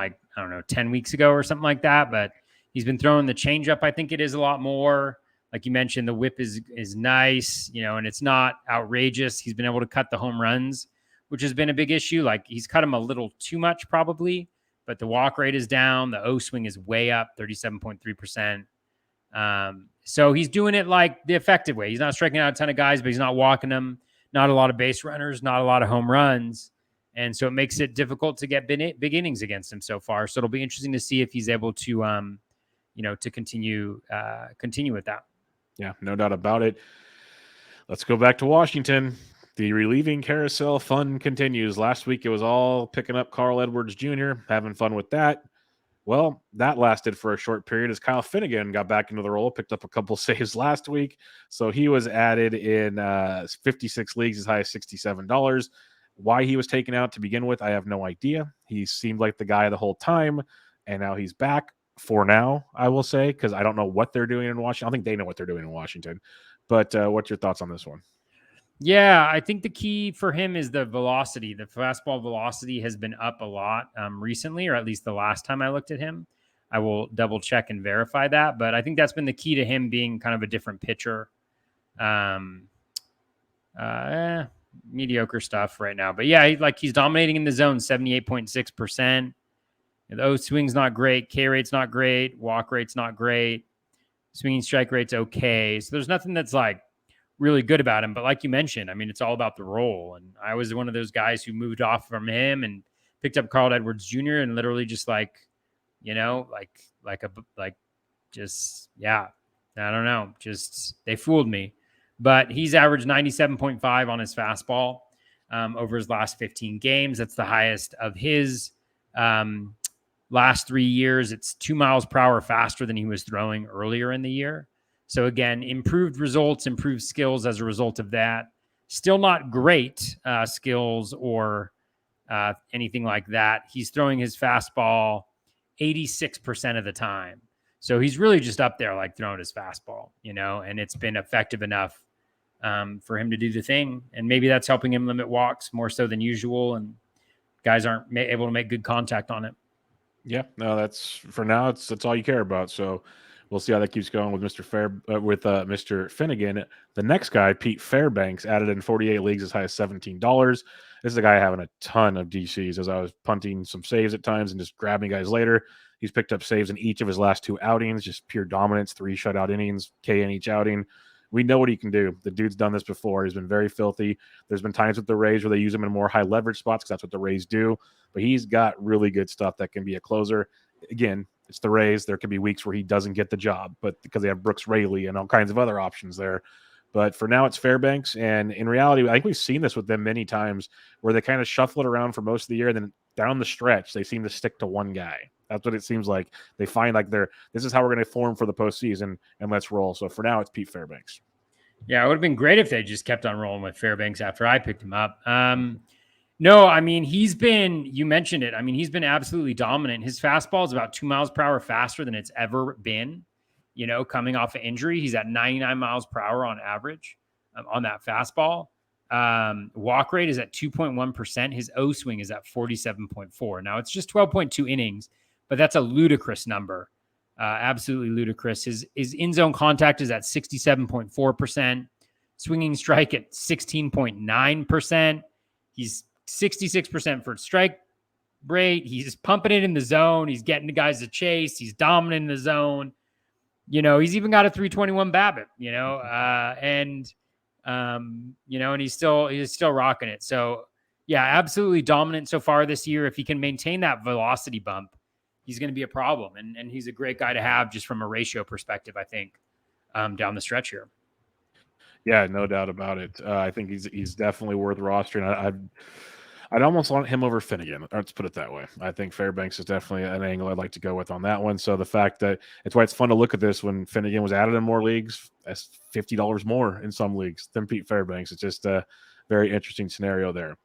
10 weeks ago or something like that, but he's been throwing the changeup. I think it is a lot more. Like you mentioned, the whip is nice, and it's not outrageous. He's been able to cut the home runs, which has been a big issue. Like he's cut them a little too much probably, but the walk rate is down. The O swing is way up, 37.3%. So he's doing it like the effective way. He's not striking out a ton of guys, but he's not walking them. Not a lot of base runners, not a lot of home runs. And so it makes it difficult to get big innings against him so far. So it'll be interesting to see if he's able to, to continue with that. Yeah, no doubt about it. Let's go back to Washington. The relieving carousel fun continues. Last week, it was all picking up Carl Edwards Jr., having fun with that. Well, that lasted for a short period as Kyle Finnegan got back into the role, picked up a couple saves last week. So he was added in 56 leagues as high as $67. Why he was taken out to begin with, I have no idea. He seemed like the guy the whole time, and now he's back for now, I will say, because I don't know what they're doing in Washington. I don't think they know what they're doing in Washington. But what's your thoughts on this one? Yeah, I think the key for him is the velocity. The fastball velocity has been up a lot recently, or at least the last time I looked at him. I will double check and verify that, but I think that's been the key to him being kind of a different pitcher. Mediocre stuff right now, but yeah, he's dominating in the zone, 78.6%. The O swing's not great. K rate's not great. Walk rate's not great. Swinging strike rate's okay. So there's nothing that's like really good about him. But like you mentioned, I mean, it's all about the role. And I was one of those guys who moved off from him and picked up Carl Edwards Jr. and literally just like, just, yeah, I don't know. Just, they fooled me. But he's averaged 97.5 on his fastball over his last 15 games. That's the highest of his last 3 years. It's 2 miles per hour faster than he was throwing earlier in the year. So again, improved results, improved skills as a result of that. Still not great skills or anything like that. He's throwing his fastball 86% of the time. So he's really just up there like throwing his fastball, and it's been effective enough for him to do the thing. And maybe that's helping him limit walks more so than usual. And guys aren't able to make good contact on it. Yeah, no, that's for now. That's all you care about. So we'll see how that keeps going with Mr. Finnegan. The next guy, Pete Fairbanks, added in 48 leagues as high as $17. This is a guy having a ton of DCs. As I was punting some saves at times and just grabbing guys later, he's picked up saves in each of his last 2 outings. Just pure dominance, 3 shutout innings, K in each outing. We know what he can do. The dude's done this before. He's been very filthy. There's been times with the Rays where they use him in more high leverage spots because that's what the Rays do. But he's got really good stuff that can be a closer. Again, it's the Rays. There could be weeks where he doesn't get the job, but because they have Brooks Raley and all kinds of other options there. But for now, it's Fairbanks. And in reality, I think we've seen this with them many times where they kind of shuffle it around for most of the year. And then down the stretch, they seem to stick to one guy. That's what it seems like. They find like this is how we're going to form for the postseason, and let's roll. So for now, it's Pete Fairbanks. Yeah, it would have been great if they just kept on rolling with Fairbanks after I picked him up. No, I mean, you mentioned it. I mean, he's been absolutely dominant. His fastball is about 2 miles per hour faster than it's ever been, coming off an injury. He's at 99 miles per hour on average on that fastball. Walk rate is at 2.1%. His O swing is at 47.4. Now, it's just 12.2 innings, but that's a ludicrous number. Absolutely ludicrous. His in-zone contact is at 67.4%. Swinging strike at 16.9%. He's 66% for strike rate. He's pumping it in the zone. He's getting the guys to chase. He's dominant in the zone. He's even got a 321 BABIP, and he's still rocking it. So yeah, absolutely dominant so far this year. If he can maintain that velocity bump, he's going to be a problem. And he's a great guy to have just from a ratio perspective, I think, down the stretch here. Yeah, no doubt about it. I think he's definitely worth rostering. I'd almost want him over Finnegan. Let's put it that way. I think Fairbanks is definitely an angle I'd like to go with on that one. So the fact that it's why it's fun to look at this when Finnegan was added in more leagues, that's $50 more in some leagues than Pete Fairbanks. It's just a very interesting scenario there. A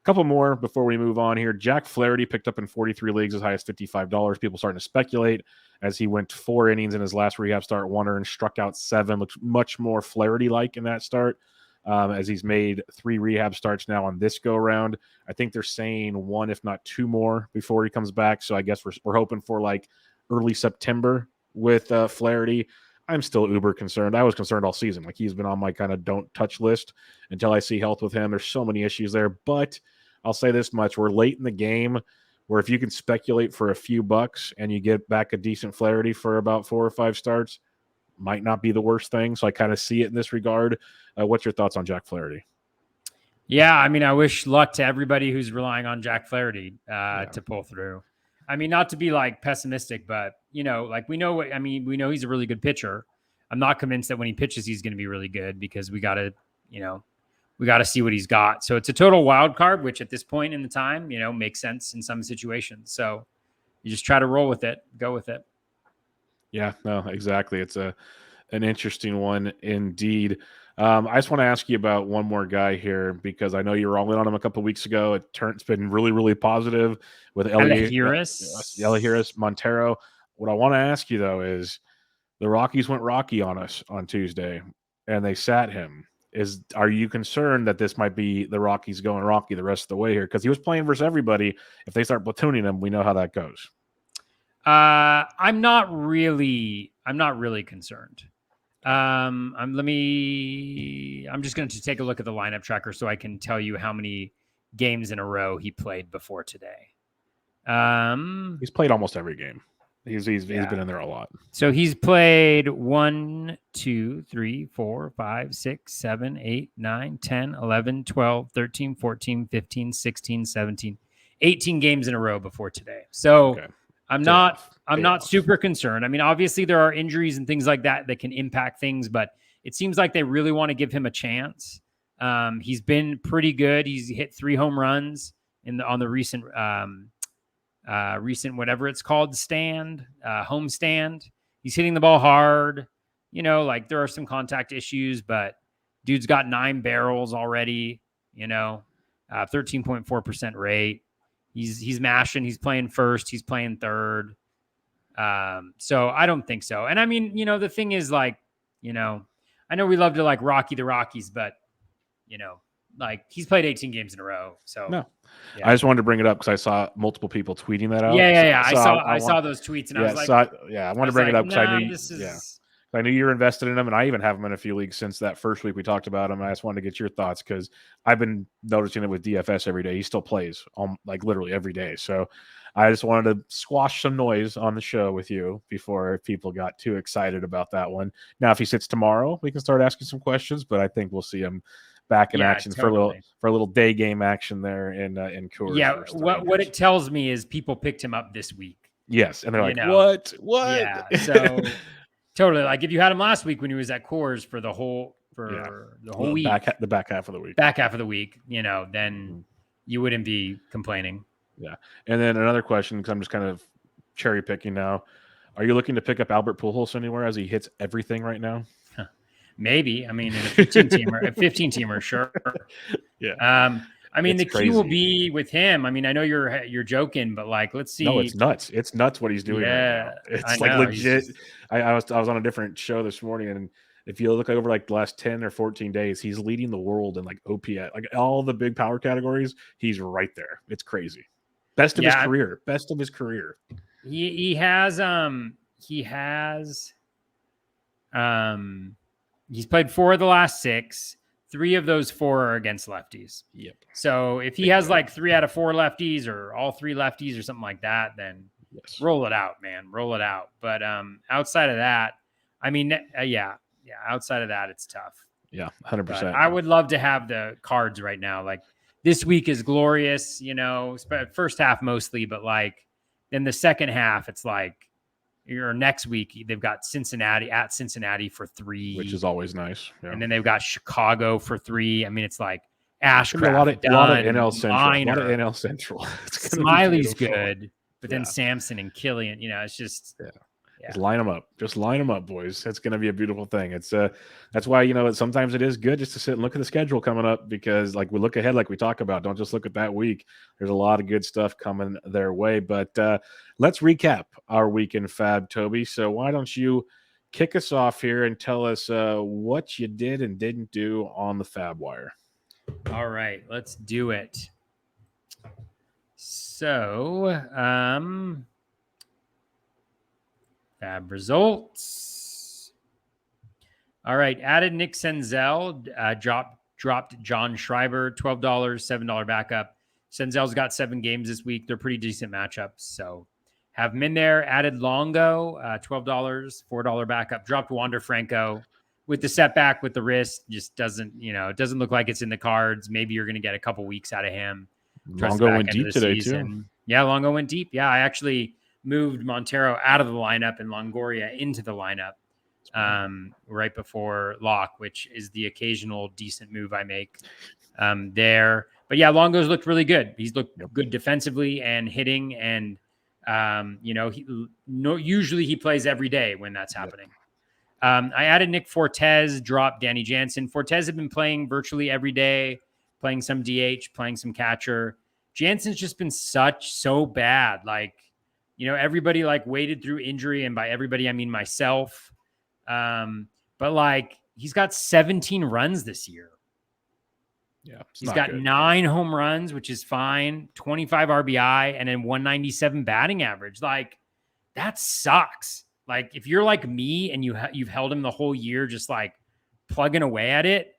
couple more before we move on here. Jack Flaherty picked up in 43 leagues as high as $55. People starting to speculate as he went 4 innings in his last rehab start, 1 earned, struck out 7. Looks much more Flaherty-like in that start. As he's made 3 rehab starts now on this go-around. I think they're saying 1, if not 2 more before he comes back. So I guess we're hoping for like early September with Flaherty. I'm still uber concerned. I was concerned all season. Like he's been on my kind of don't touch list until I see health with him. There's so many issues there. But I'll say this much. We're late in the game where if you can speculate for a few bucks and you get back a decent Flaherty for about 4 or 5 starts, might not be the worst thing. So I kind of see it in this regard. What's your thoughts on Jack Flaherty? Yeah, I mean, I wish luck to everybody who's relying on Jack Flaherty to pull through. I mean, not to be like pessimistic, but we know he's a really good pitcher. I'm not convinced that when he pitches, he's going to be really good because we got to see what he's got. So it's a total wild card, which at this point in the time, makes sense in some situations. So you just try to roll with it, go with it. Yeah, no, exactly. It's an interesting one indeed. I just want to ask you about one more guy here because I know you were all in on him a couple of weeks ago. It's been really, really positive with Elihuris Montero. What I want to ask you, though, is the Rockies went rocky on us on Tuesday, and they sat him. Are you concerned that this might be the Rockies going rocky the rest of the way here? Because he was playing versus everybody. If they start platooning him, we know how that goes. I'm not really concerned. I'm just going to take a look at the lineup tracker so I can tell you how many games in a row he played before today. He's played almost every game. He's been in there a lot. So he's played 1, 2, 3, 4, 5, 6, 7, 8, 9, 10, 11, 12, 13, 14, 15, 16, 17, 18 games in a row before today. So okay. I'm not super concerned. I mean, obviously there are injuries and things like that that can impact things, but it seems like they really want to give him a chance. He's been pretty good. He's hit 3 home runs on the recent whatever it's called home stand. He's hitting the ball hard. You know, like there are some contact issues, but dude's got 9 barrels already. You know, 13.4% rate. He's mashing. He's playing first. He's playing third. So I don't think so. And I mean, you know, the thing is like, you know, I know we love to like Rocky the Rockies, but you know, like he's played 18 games in a row. So no, I just wanted to bring it up because I saw multiple people tweeting that out. Yeah. I saw those tweets and I was like, I wanted to bring it up because I knew, I knew you were invested in him, and I even have him in a few leagues since that first week we talked about him. I just wanted to get your thoughts because I've been noticing it with DFS every day. He still plays like literally every day. So I just wanted to squash some noise on the show with you before people got too excited about that one. Now, if he sits tomorrow, we can start asking some questions, but I think we'll see him back in action totally. for a little day game action there in Coors. Yeah, what it tells me is people picked him up this week. Yes, and they're like, what? Yeah, so totally. Like if you had him last week when he was at Coors for the whole week, the back half of the week, you know, then you wouldn't be complaining. Yeah, and then another question because I'm just kind of cherry picking now. Are you looking to pick up Albert Pujols anywhere as he hits everything right now? Maybe. I mean, in a 15-teamer, sure. Yeah. I mean, the key will be with him. I mean, I know you're joking, but like, let's see. No, it's nuts. It's nuts what he's doing right now. It's like legit. I was on a different show this morning, and if you look over like the last 10 or 14 days, he's leading the world in like OPS, like all the big power categories. He's right there. It's crazy. Best of his career. He has he's played 4 of the last 6. 3 of those 4 are against lefties. Yep. So if he has like 3 out of 4 lefties or all 3 lefties or something like that, then roll it out, man. Roll it out. But outside of that, I mean, outside of that, it's tough. Yeah, 100%. I would love to have the cards right now. Like this week is glorious, you know, first half mostly, but like then the second half, it's like, or next week they've got Cincinnati for 3, which is always nice. Yeah. And then they've got Chicago for 3. I mean, it's like Ashcraft, a lot of NL Central. Smiley's good, but then Samson and Killian, you know, it's just Just line them up. Just line them up, boys. It's going to be a beautiful thing. It's that's why, you know, sometimes it is good just to sit and look at the schedule coming up because like we look ahead, like we talk about, don't just look at that week. There's a lot of good stuff coming their way, but let's recap our week in FAAB, Toby. So why don't you kick us off here and tell us what you did and didn't do on the FAAB wire. All right, let's do it. So, FAAB results. All right, added Nick Senzel, dropped John Schreiber, $12, $7 backup. Senzel's got 7 games this week. They're pretty decent matchups, so have him in there. Added Longo, $12, $4 backup. Dropped Wander Franco with the setback with the wrist. Just doesn't look like it's in the cards. Maybe you're going to get a couple weeks out of him. Longo went deep today too. Yeah, Longo went deep. Yeah, I actually moved Montero out of the lineup and Longoria into the lineup right before lock, which is the occasional decent move I make there. But yeah, Longo's looked really good. He's looked good defensively and hitting, and usually he plays every day when that's happening. I added Nick Fortes, dropped Danny Jansen. Fortes had been playing virtually every day, playing some DH, playing some catcher. Jansen's just been so bad. Like, you know, everybody like waded through injury, and by everybody I mean myself. But like he's got 17 runs this year. Yeah, he's got good. 9 home runs, which is fine. 25 RBI and then 197 batting average. Like that sucks. Like if you're like me and you've held him the whole year, just like plugging away at it,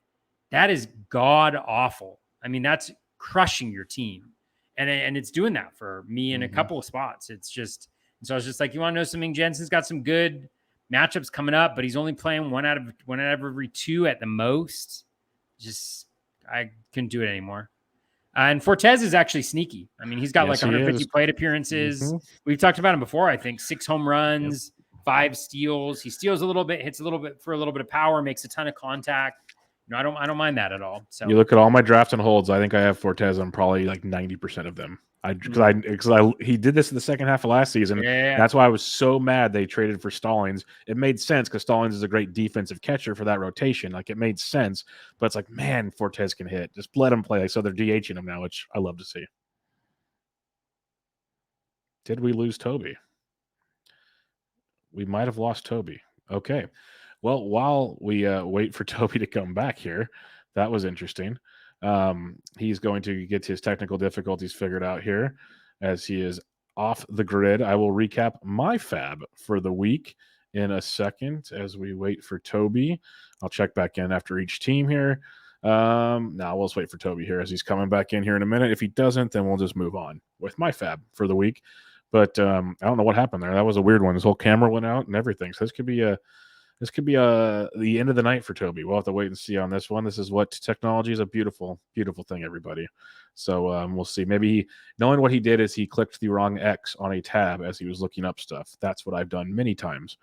that is god awful. I mean, that's crushing your team. and it's doing that for me in a couple of spots. It's just, so I was just like, you want to know something? Jensen's got some good matchups coming up, but he's only playing one out of every 2 at the most. Just, I couldn't do it anymore. And Fortes is actually sneaky. I mean, he's got like 150 plate appearances. We've talked about him before. I think 6 home runs, 5 steals. He steals a little bit, hits a little bit for a little bit of power, makes a ton of contact. I don't mind that at all. So you look at all my drafts and holds. I think I have Fortes on probably like 90% of them. He did this in the second half of last season. Yeah. That's why I was so mad they traded for Stallings. It made sense because Stallings is a great defensive catcher for that rotation. Like it made sense, but it's like, man, Fortes can hit. Just let him play. So they're DHing him now, which I love to see. Did we lose Toby? We might have lost Toby. Okay. Well, while we wait for Toby to come back here, that was interesting. He's going to get his technical difficulties figured out here as he is off the grid. I will recap my FAAB for the week in a second as we wait for Toby. I'll check back in after each team here. Now we'll just wait for Toby here as he's coming back in here in a minute. If he doesn't, then we'll just move on with my FAAB for the week. But I don't know what happened there. That was a weird one. His whole camera went out and everything. So this could be the end of the night for Toby. We'll have to wait and see on this one. This is what technology is, a beautiful, beautiful thing, everybody. So we'll see. Maybe knowing what he did is he clicked the wrong X on a tab as he was looking up stuff. That's what I've done many times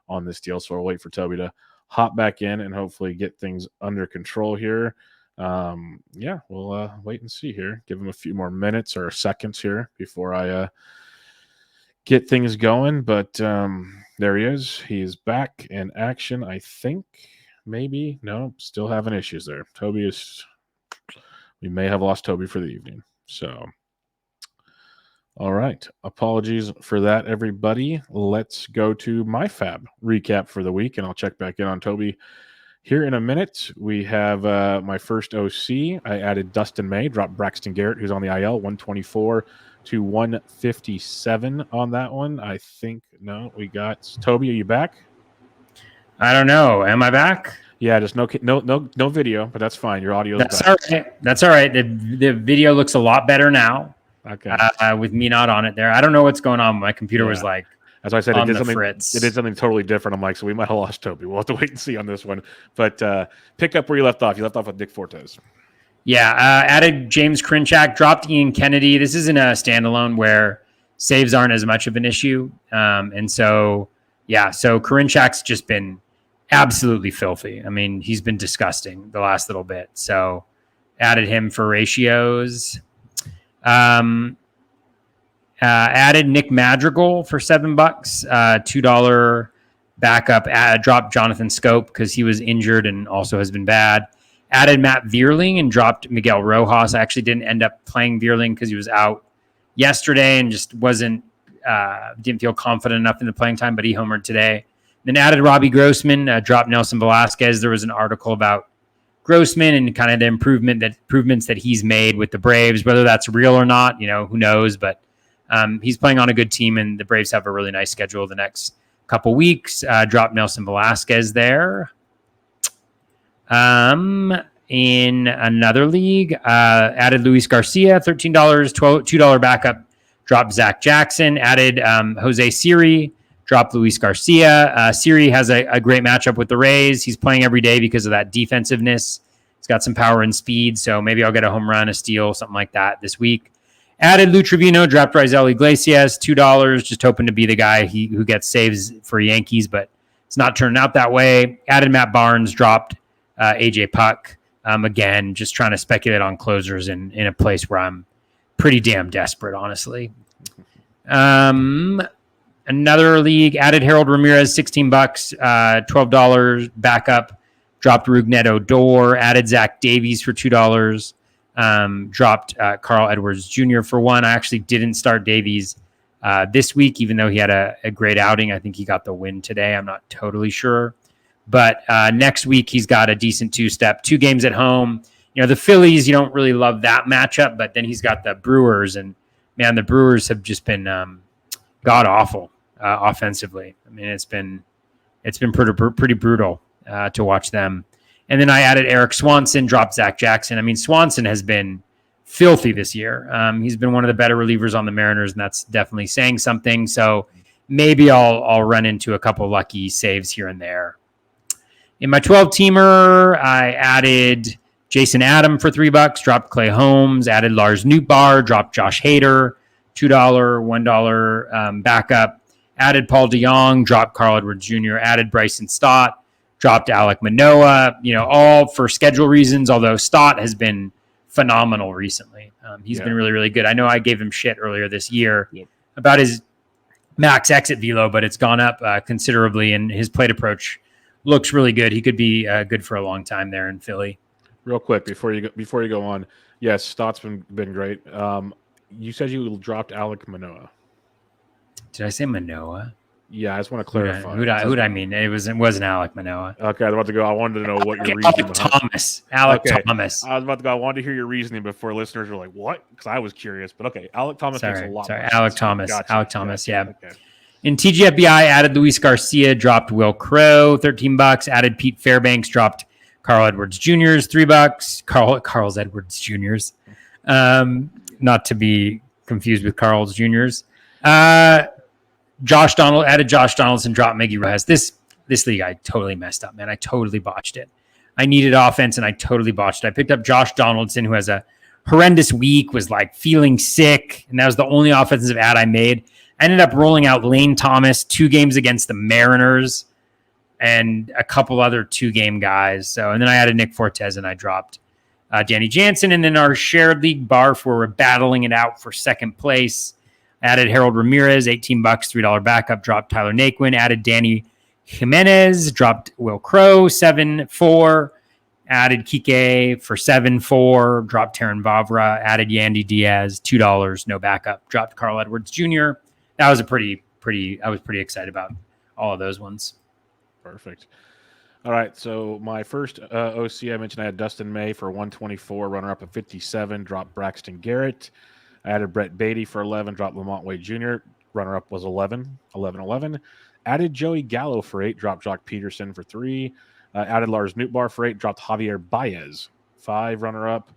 on this deal. So we'll wait for Toby to hop back in and hopefully get things under control here. We'll wait and see here. Give him a few more minutes or seconds here before I get things going, but there he is. He is back in action, I think. Maybe. No, still having issues there. We may have lost Toby for the evening. So, all right. Apologies for that, everybody. Let's go to my FAAB recap for the week, and I'll check back in on Toby here in a minute. We have my first OC. I added Dustin May, dropped Braxton Garrett, who's on the IL, 124 to 157 on that one. I think, no, we got Toby. Are you back? I don't know. Am I back? Yeah, just no video, but that's fine. Your audio is back. All right. That's all right. The video looks a lot better now. Okay. With me not on it there. I don't know what's going on. My computer was like, as I said, it did something totally different. I'm like, so we might have lost Toby. We'll have to wait and see on this one. But pick up where you left off. You left off with Nick Fortes. Yeah, added James Krinchak, dropped Ian Kennedy. This isn't a standalone where saves aren't as much of an issue. So Krinchak's just been absolutely filthy. I mean, he's been disgusting the last little bit. So added him for ratios. Added Nick Madrigal for $7, $2 backup. Dropped Jonathan Scope because he was injured and also has been bad. Added Matt Vierling and dropped Miguel Rojas. I actually didn't end up playing Vierling because he was out yesterday and just didn't feel confident enough in the playing time, but he homered today. Then added Robbie Grossman, dropped Nelson Velasquez. There was an article about Grossman and kind of the improvements that he's made with the Braves, whether that's real or not, who knows, but he's playing on a good team and the Braves have a really nice schedule the next couple weeks. Dropped Nelson Velasquez there. In another league, added Luis Garcia, $13, $2 backup, dropped Zach Jackson, added Jose Siri, dropped Luis Garcia. Siri has a great matchup with the Rays. He's playing every day because of that defensiveness. He's got some power and speed, so maybe I'll get a home run, a steal, something like that this week. Added Lou Trevino, dropped Raisel Iglesias, $2, just hoping to be the guy who gets saves for Yankees, but it's not turning out that way. Added Matt Barnes, dropped AJ Puck. Again, just trying to speculate on closers in a place where I'm pretty damn desperate, honestly. Another league, added Harold Ramirez, $16, $12 backup, dropped Rugnet Odor, added Zach Davies for $2, dropped Carl Edwards Jr. for $1. I actually didn't start Davies this week, even though he had a great outing. I think he got the win today. I'm not totally sure. But next week, he's got a decent two-step, 2 games at home. The Phillies, you don't really love that matchup, but then he's got the Brewers, and, man, the Brewers have just been god-awful offensively. I mean, it's been pretty brutal to watch them. And then I added Eric Swanson, dropped Zach Jackson. I mean, Swanson has been filthy this year. He's been one of the better relievers on the Mariners, and that's definitely saying something. So maybe I'll run into a couple lucky saves here and there. In my 12-teamer, I added Jason Adam for $3, dropped Clay Holmes, added Lars Nootbaar, dropped Josh Hader, $2, $1 backup, added Paul DeJong, dropped Carl Edwards Jr., added Bryson Stott, dropped Alek Manoah, all for schedule reasons, although Stott has been phenomenal recently. He's been really, really good. I know I gave him shit earlier this year about his max exit velo, but it's gone up considerably, and his plate approach looks really good. He could be good for a long time there in Philly. Real quick before you go on, yes, Stott's been great. You said you dropped Alek Manoah. Did I say Manoah? Yeah, I just want to clarify. Who'd I mean? It wasn't Alek Manoah. Okay, I was about to go. I wanted to know what your reasoning was. Alek Thomas. I was about to go. I wanted to hear your reasoning before listeners were like, "What?" Because I was curious. But okay, Alek Thomas makes a lot. Sorry, Alek Thomas. Gotcha. Alek Thomas. Yeah. Okay. In TGFBI, added Luis Garcia, dropped Will Crow, $13. Added Pete Fairbanks, dropped Carl Edwards Jr.'s $3. Carl's Edwards Jr.'s, not to be confused with Carl's Jr.'s. Added Josh Donaldson, dropped Miggy Rojas. This league, I totally messed up, man. I totally botched it. I needed offense, and I totally botched it. I picked up Josh Donaldson, who has a horrendous week, was like feeling sick, and that was the only offensive add I made. I ended up rolling out Lane Thomas, 2 games against the Mariners, and a couple other 2-game guys. And then I added Nick Fortes, and I dropped Danny Jansen. And then our shared league barf, where we're battling it out for second place, added Harold Ramirez, $18, $3 backup, dropped Tyler Naquin, added Danny Jimenez, dropped Will Crow, 7-4, added Kike for 7-4, dropped Terran Vavra, added Yandy Diaz, $2, no backup, dropped Carl Edwards Jr. That was I was pretty excited about all of those ones. Perfect. All right, so my first OC, I mentioned I had Dustin May for 124, runner-up at 57, dropped Braxton Garrett. I added Brett Beatty for 11, dropped Lamont Wade Jr., runner-up was 11. Added Joey Gallo for 8, dropped Jock Peterson for 3. Added Lars Nootbaar for 8, dropped Javier Baez, 5, runner-up.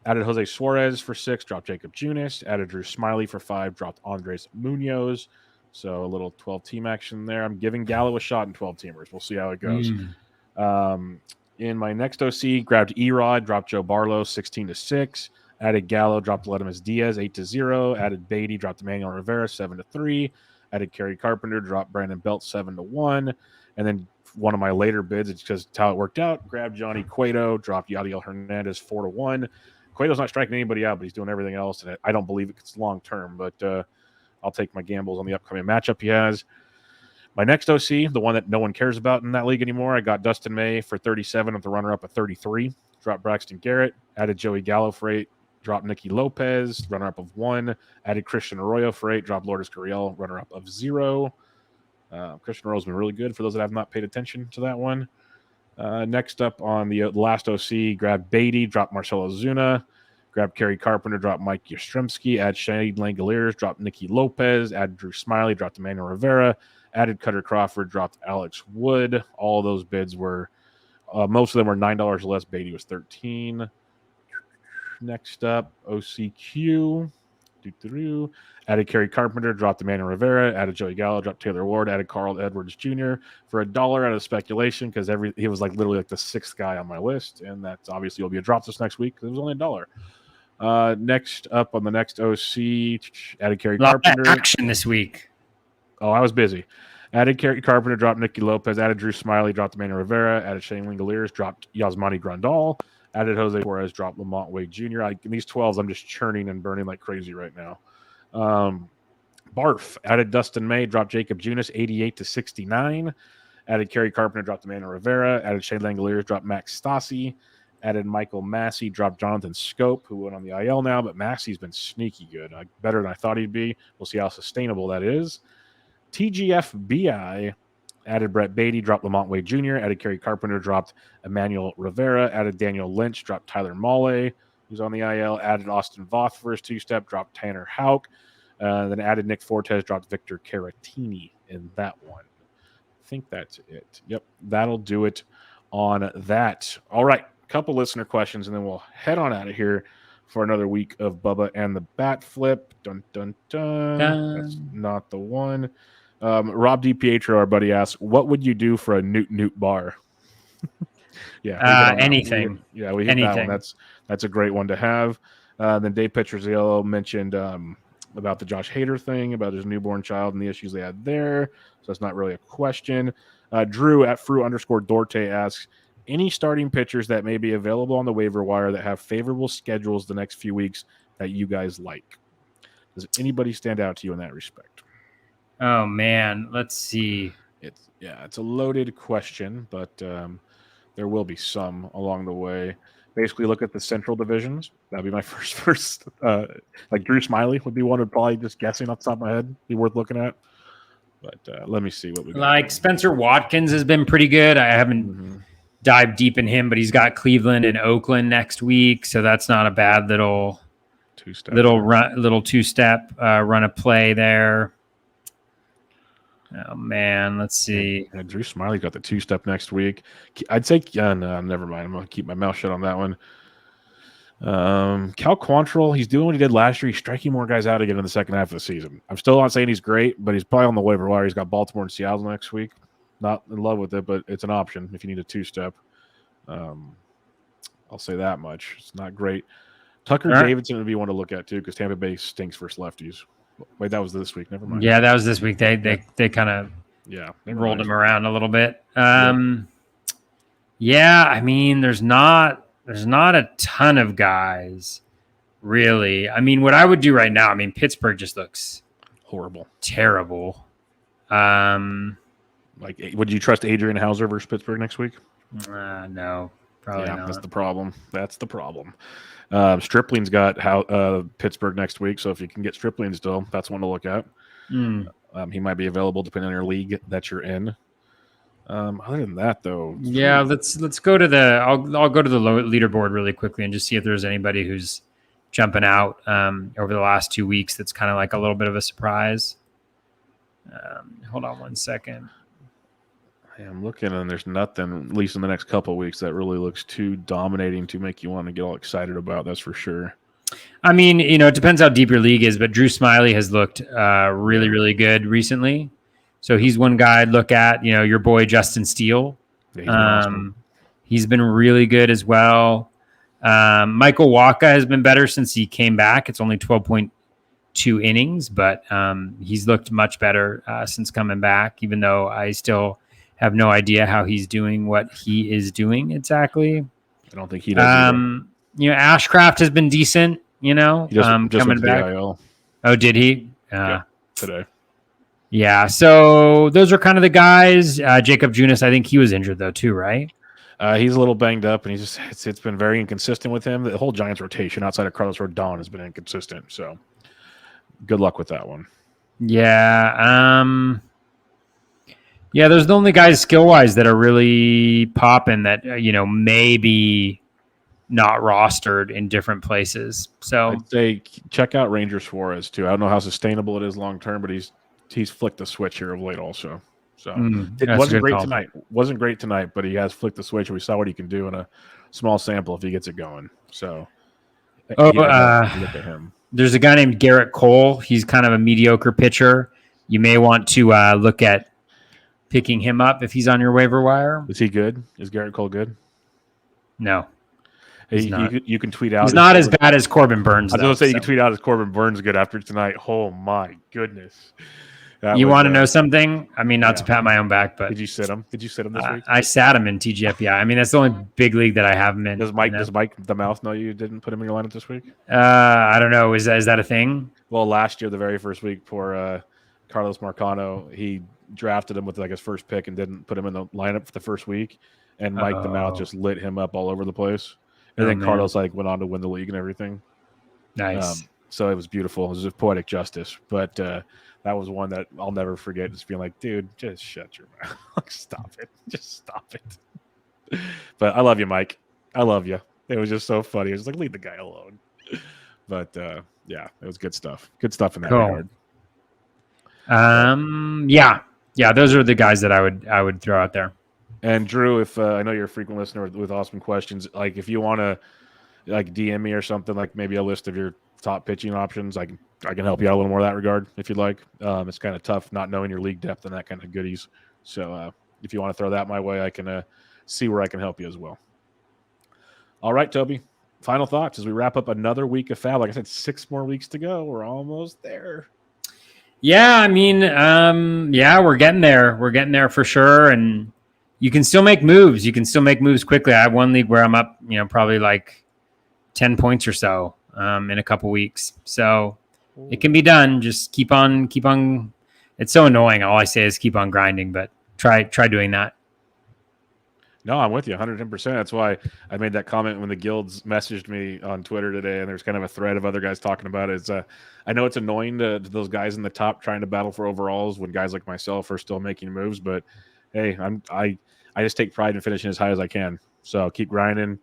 Added Jose Suarez for 6, dropped Jacob Junis. Added Drew Smiley for 5, dropped Andres Munoz. So a little 12-team action there. I'm giving Gallo a shot in 12-teamers. We'll see how it goes. In my next OC, grabbed Erod, dropped Joe Barlow, 16-6. Added Gallo, dropped Letimus Diaz, 8-0. Added Beatty, dropped Emmanuel Rivera, 7-3. Added Kerry Carpenter, dropped Brandon Belt, 7-1. And then one of my later bids, it's because it's how it worked out, grabbed Johnny Cueto, dropped Yadiel Hernandez, 4-1. Cueto's not striking anybody out, but he's doing everything else, and I don't believe it's long-term, but I'll take my gambles on the upcoming matchup he has. My next OC, the one that no one cares about in that league anymore, I got Dustin May for 37 with the runner-up at 33. Dropped Braxton Garrett. Added Joey Gallo for 8. Dropped Nicky Lopez, runner-up of 1. Added Christian Arroyo for 8. Dropped Lourdes Gurriel, runner-up of 0. Christian Arroyo's been really good for those that have not paid attention to that one. Next up on the last OC, grabbed Beatty, dropped Marcelo Zuna. Grabbed Kerry Carpenter, dropped Mike Yastrzemski. Add Shane Langoliers, dropped Nicky Lopez. Add Drew Smiley, dropped Emmanuel Rivera. Added Cutter Crawford, dropped Alex Wood. All those bids were, most of them were $9 or less. Beatty was 13. Next up, OCQ. Added Kerry Carpenter, dropped Emmanuel Rivera. Added Joey Gallo, dropped Taylor Ward. Added Carl Edwards Jr. for $1 out of speculation because he was like literally like the 6th guy on my list, and that's obviously will be a drop this next week because it was only $1. Next up on the next OC, added Kerry Carpenter. Action this week. Oh, I was busy. Added Kerry Carpenter, dropped Nicky Lopez. Added Drew Smiley, dropped Emmanuel Rivera. Added Shane Langoliers, dropped Yasmani Grandal. Added Jose Suarez, dropped Lamont Wade Jr. In these 12s, I'm just churning and burning like crazy right now. Barf. Added Dustin May, dropped Jacob Junis, 88-69. Added Kerry Carpenter, dropped Emmanuel Rivera. Added Shane Langoliers, dropped Max Stassi. Added Michael Massey, dropped Jonathan Scope, who went on the IL now, but Massey's been sneaky good. Better than I thought he'd be. We'll see how sustainable that is. TGFBI. Added Brett Beatty, dropped Lamont Wade Jr. Added Kerry Carpenter, dropped Emmanuel Rivera. Added Daniel Lynch, dropped Tyler Mahle, who's on the IL. Added Austin Voth for his 2-step, dropped Tanner Houck. Then added Nick Fortes, dropped Victor Caratini in that one. I think that's it. Yep, that'll do it on that. All right, couple listener questions, and then we'll head on out of here for another week of Bubba and the BatFlip. Dun, dun, dun. That's not the one. Rob DiPietro, our buddy, asks, what would you do for a Newt bar? Yeah, anything. We hit that one. That's a great one to have. Then Dave Petrozello mentioned about the Josh Hader thing, about his newborn child and the issues they had there. So that's not really a question. Drew at Fru_Dorte asks, any starting pitchers that may be available on the waiver wire that have favorable schedules the next few weeks that you guys like? Does anybody stand out to you in that respect? Oh man, let's see. It's a loaded question, but there will be some along the way. Basically, look at the central divisions. That'd be my first. Like Drew Smiley would be one. Would probably just guessing off the top of my head be worth looking at. But let me see what we got. Like Spencer Watkins has been pretty good. I haven't dived deep in him, but he's got Cleveland and Oakland next week, so that's not a bad little two-step run of play there. Oh man, let's see. Yeah, Drew Smiley got the 2-step next week. I'd say no, never mind. I'm gonna keep my mouth shut on that one. Cal Quantrill, he's doing what he did last year. He's striking more guys out again in the second half of the season. I'm still not saying he's great, but he's probably on the waiver wire. He's got Baltimore and Seattle next week. Not in love with it, but it's an option if you need a 2-step. I'll say that much. It's not great. Tucker Davidson would be one to look at too, because Tampa Bay stinks versus lefties. Wait, that was this week. Never mind. Yeah, that was this week. They kind of rolled him around a little bit. Yeah, I mean, there's not a ton of guys, really. I mean, what I would do right now, I mean, Pittsburgh just looks horrible, terrible. Like, would you trust Adrian Hauser versus Pittsburgh next week? No, probably not. That's the problem. Stripling's got Pittsburgh next week, so if you can get Stripling still, that's one to look at. He might be available depending on your league that you're in. Other than that, though, let's go to the. I'll go to the leaderboard really quickly and just see if there's anybody who's jumping out over the last 2 weeks. That's kind of like a little bit of a surprise. Hold on one second. I'm looking, and there's nothing, at least in the next couple of weeks, that really looks too dominating to make you want to get all excited about. That's for sure. I mean, it depends how deep your league is, but Drew Smiley has looked really, really good recently. So he's one guy I'd look at. Your boy Justin Steele. Yeah, he's been really good as well. Michael Wacha has been better since he came back. It's only 12.2 innings, but he's looked much better since coming back, even though I still have no idea how he's doing what he is doing exactly. I don't think he does. Ashcraft has been decent. He just coming back. DIL. Oh, did he? Today. Yeah. So those are kind of the guys. Jacob Junis, I think he was injured though too, right? He's a little banged up, and it's been very inconsistent with him. The whole Giants rotation outside of Carlos Rodon has been inconsistent. So good luck with that one. Yeah. Yeah, those are the only guys skill-wise that are really popping that, maybe not rostered in different places. So I'd say check out Rangers Suarez, too. I don't know how sustainable it is long-term, but he's flicked the switch here of late also. So it wasn't great tonight. Wasn't great tonight, but he has flicked the switch, and we saw what he can do in a small sample if he gets it going. So look at him. There's a guy named Garrett Cole. He's kind of a mediocre pitcher. You may want to look at picking him up if he's on your waiver wire. Is he good? Is Garrett Cole good? No. You can tweet out. He's not as bad as Corbin Burns. I was going to say you can tweet out as Corbin Burns good after tonight. Oh my goodness! You want to know something? I mean, not to pat my own back, but did you sit him? Did you sit him this week? I sat him in TGFBI. I mean, that's the only big league that I have him in. Does Mike the Mouth know you didn't put him in your lineup this week? I don't know. Is that a thing? Well, last year, the very first week for Carlos Marcano, he drafted him with his first pick and didn't put him in the lineup for the first week, and Mike the Mouth just lit him up all over the place. And then Carlos went on to win the league and everything. Nice. So it was beautiful. It was just poetic justice. But that was one that I'll never forget. Just being like, dude, just shut your mouth. Stop it. Just stop it. But I love you, Mike. I love you. It was just so funny. I was like, leave the guy alone. But it was good stuff. Good stuff in that regard. Yeah, those are the guys that I would throw out there. And Drew, if I know you're a frequent listener with awesome questions, like if you want to like DM me or something, like maybe a list of your top pitching options. I can help you out a little more in that regard if you'd like. It's kind of tough not knowing your league depth and that kind of goodies. So if you want to throw that my way, I can see where I can help you as well. All right, Toby. Final thoughts as we wrap up another week of FAAB. Like I said, 6 more weeks to go. We're almost there. Yeah, I mean, we're getting there. We're getting there for sure. And you can still make moves. You can still make moves quickly. I have one league where I'm up, probably like 10 points or so in a couple weeks. So it can be done. Just keep on. It's so annoying. All I say is keep on grinding, but try doing that. No, I'm with you 110%. That's why I made that comment when the guilds messaged me on Twitter today, and there's kind of a thread of other guys talking about it. It's, I know it's annoying to those guys in the top trying to battle for overalls when guys like myself are still making moves, but hey, I just take pride in finishing as high as I can. So keep grinding,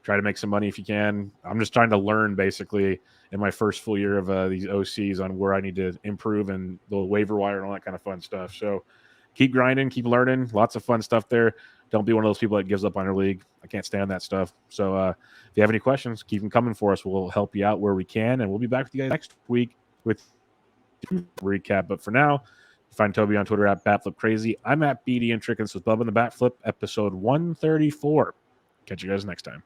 try to make some money if you can. I'm just trying to learn basically in my first full year of these OCs on where I need to improve and the waiver wire and all that kind of fun stuff. So keep grinding, keep learning. Lots of fun stuff there. Don't be one of those people that gives up on your league. I can't stand that stuff. So if you have any questions, keep them coming for us. We'll help you out where we can, and we'll be back with you guys next week with recap. But for now, find Toby on Twitter at BatFlipCrazy. I'm at BD and Trickens with Bubba and the BatFlip, episode 134. Catch you guys next time.